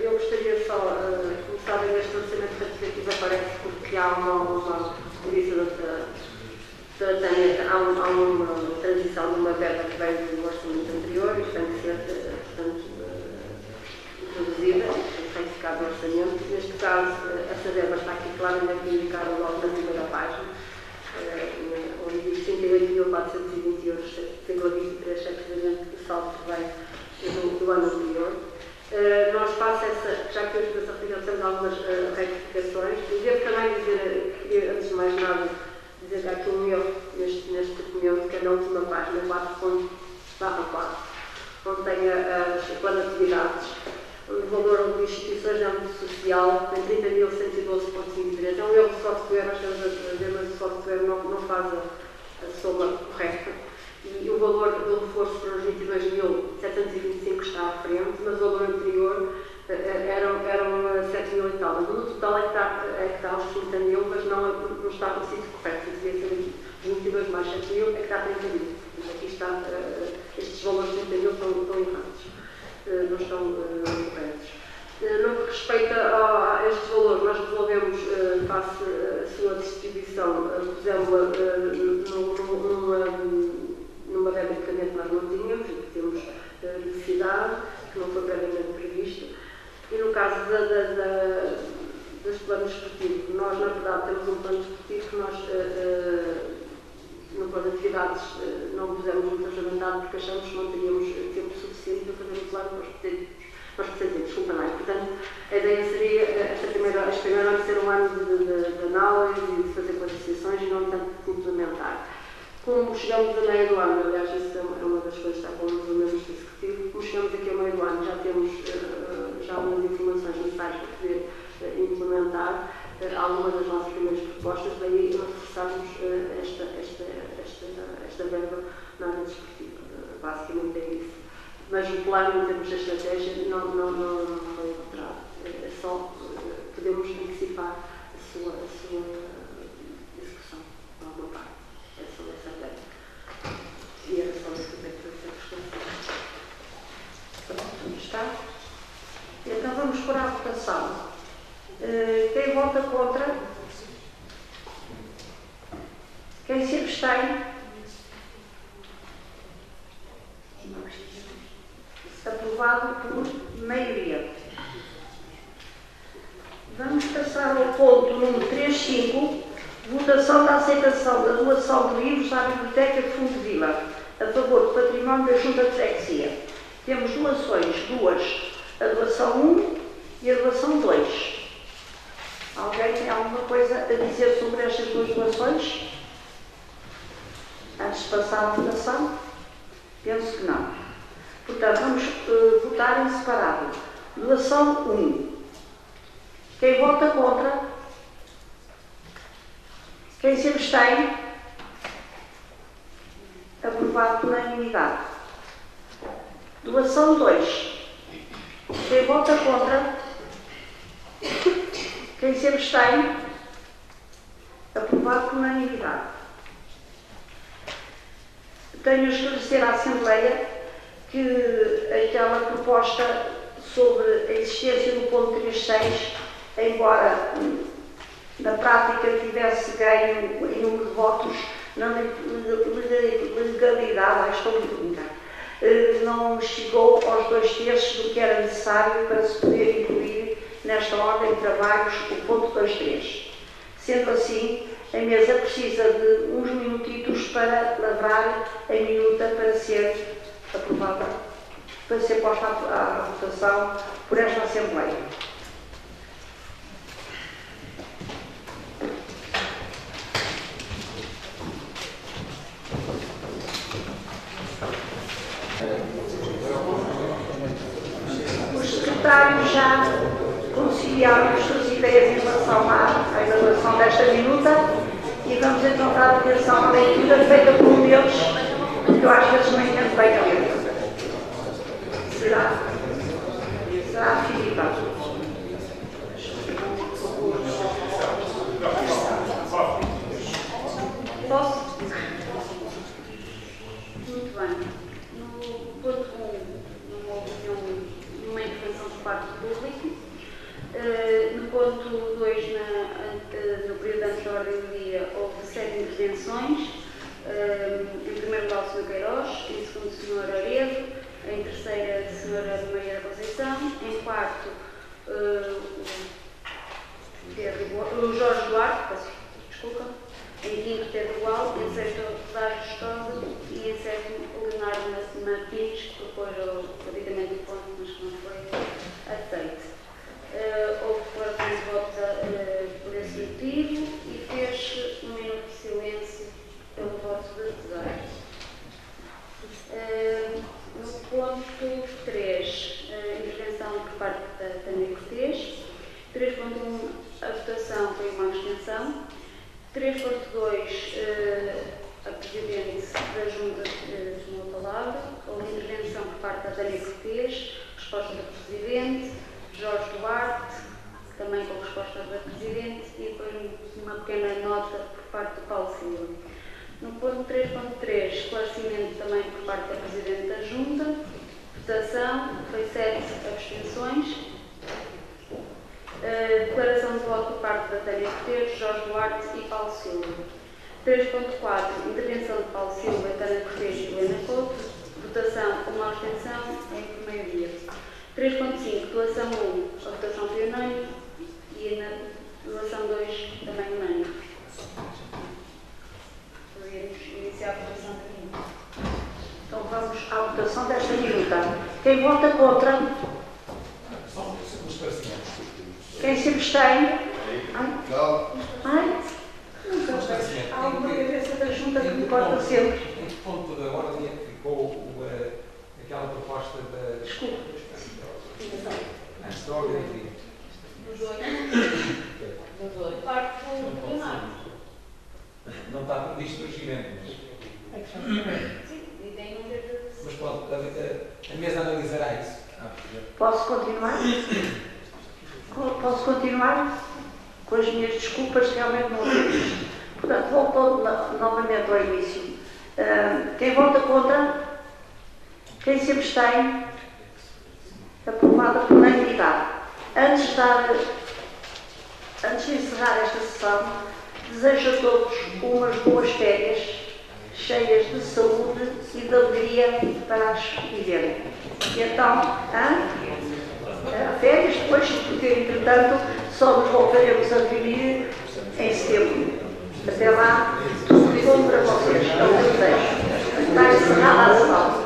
Eu gostaria só, como sabem, neste orçamento participativo aparece porque há uma há uma transição de uma verba que vem do orçamento anterior e tem que ser, portanto, introduzida, tem que ficar no orçamento. Neste caso, essa verba está aqui claramente indicada logo na primeira página, onde diz 38.420 euros, 0,23 cheques de saldo que vem do ano anterior. Nós passamos já que hoje nessa reunião temos algumas retificações, queria antes de mais nada dizer que há aqui um erro neste documento, que é na última página, 4.4, onde tem as plano de atividades, o valor de instituições de âmbito social tem 30.112,23. É um erro de software, nós estamos a ver, mas o software não faz a soma correta. E o valor do reforço para os 22.725 está à frente, mas o valor anterior eram 7.000 e tal. Mas no total é que está aos 30 mil, mas não está no sítio correto. Devia ser aqui. 22 mais 7.000 é que está a 30 mil. Mas aqui está, estes valores de 30 mil estão errados. Não estão corretos. No que respeita a estes valores, nós resolvemos, face à sua distribuição, pusemos-la numa débito que nós não tínhamos e que temos necessidade, que não foi previamente previsto. E no caso dos planos esportivos, nós na verdade temos um plano esportivo que nós, no plano de atividades, não pusemos muito orçamentado porque achamos que não teríamos tempo suficiente para fazer o plano nós pretendemos. Portanto, a ideia seria este primeiro ano ser um ano de análise e de fazer classificações e não tanto de implementar. Como chegamos a meio do ano, aliás, isso é uma das coisas que está com o mesmo executivo, como chegamos aqui a meio do ano, já temos já algumas informações necessárias para poder implementar algumas das nossas primeiras propostas, daí nós reforçamos esta verba na área desportiva. Basicamente é isso. Mas o plano, em termos de estratégia, não foi alterado. É só podemos antecipar a sua execução, a uma parte. É só essa ideia. E era só isso que eu tenho para ser Pronto, está? Então vamos por a votação. Quem vota contra? Quem se abstém? Aprovado por maioria. Vamos passar ao ponto número 3.5, votação da aceitação da doação de livros à Biblioteca de Fundo de Vila, a favor do património da Junta de Freguesia. Temos duas, a doação 1 e a doação 2. Alguém tem alguma coisa a dizer sobre estas duas doações? Antes de passar à votação? Penso que não. Portanto, vamos votar em separado. Doação 1. Quem vota contra? Quem se abstém? Aprovado por unanimidade. Doação 2. Quem vota contra? Quem se abstém? Aprovado por unanimidade. Tenho a esclarecer à Assembleia que aquela proposta sobre a existência do ponto 3.6, embora na prática tivesse ganho em número de votos, na legalidade, estou muito brincar, não chegou aos 2/3 do que era necessário para se poder incluir nesta ordem de trabalhos o ponto 2.3. Sendo assim, a mesa precisa de uns minutitos para lavrar a minuta para ser aprovada, para ser posta à votação por esta Assembleia. Os secretários já conciliaram as suas ideias em relação à elaboração desta minuta e vamos então dar atenção à leitura feita por um deles, que eu às vezes não entendo bem a letra. Será a Filipa. Posso? Muito bem. No ponto 1, numa intervenção por parte do público. No ponto 2, no período antes da ordem do dia, houve 7 intervenções. Em primeiro lugar, o Sr. Queiroz, em segundo, o Sr. Aredo, em terceiro, a Sra. Maria da Conceição, em quarto, o Jorge Duarte, desculpa, em quinto, Pedro Gual, em sexto, Rosário Gostosa e em sétimo, o Leonardo Martins, que propôs o aditamento do ponto, mas que não foi aceito. Houve declarações de voto por esse motivo e fez um minuto de silêncio pelo voto de Rosário. No ponto 3, intervenção por parte da Tânia Cortês. 3.1, a votação foi uma abstenção. 3.2, a Presidente da Junta tomou a palavra. Houve intervenção por parte da Tânia Cortês, resposta da Presidente. Jorge Duarte, também com resposta da Presidente, e depois uma pequena nota por parte do Paulo Silva. No ponto 3.3, esclarecimento também por parte da Presidente da Junta. Votação, foi 7 abstenções. Declaração de voto por parte da Tânia Cortes, Jorge Duarte e Paulo Silva. 3.4. Intervenção de Paulo Silva, Tânia Cortes e Helena Couto. Votação com uma abstenção em por maioria. 3.5. Doação 1, a votação foi unânime. E na doação 2, também unânime. Podemos iniciar a votação da minuta. Então vamos à votação desta minuta. Quem vota contra? Quem se abstém? Há alguma cabeça da junta que me corta sempre. Em que ponto da ordem é que ficou aquela proposta da... Desculpe. Antes da ordem aqui. Dos dois. Parte do plenário. Não está previsto no regimento, mas... Sim, e tem um dedo. Mas pode, a mesa analisará isso. Posso continuar? Posso continuar? Com as minhas desculpas, realmente não ouvi. Portanto, voltou novamente ao início. Quem vota contra? Quem se abstém? Aprovada por unanimidade. Antes de encerrar esta sessão, desejo a todos umas boas férias, cheias de saúde e de alegria para as viverem. E então, férias depois, porque entretanto só nos voltaremos a reunir em setembro. Até lá, tudo bom para vocês. É o que eu desejo. Está encerrada a sessão.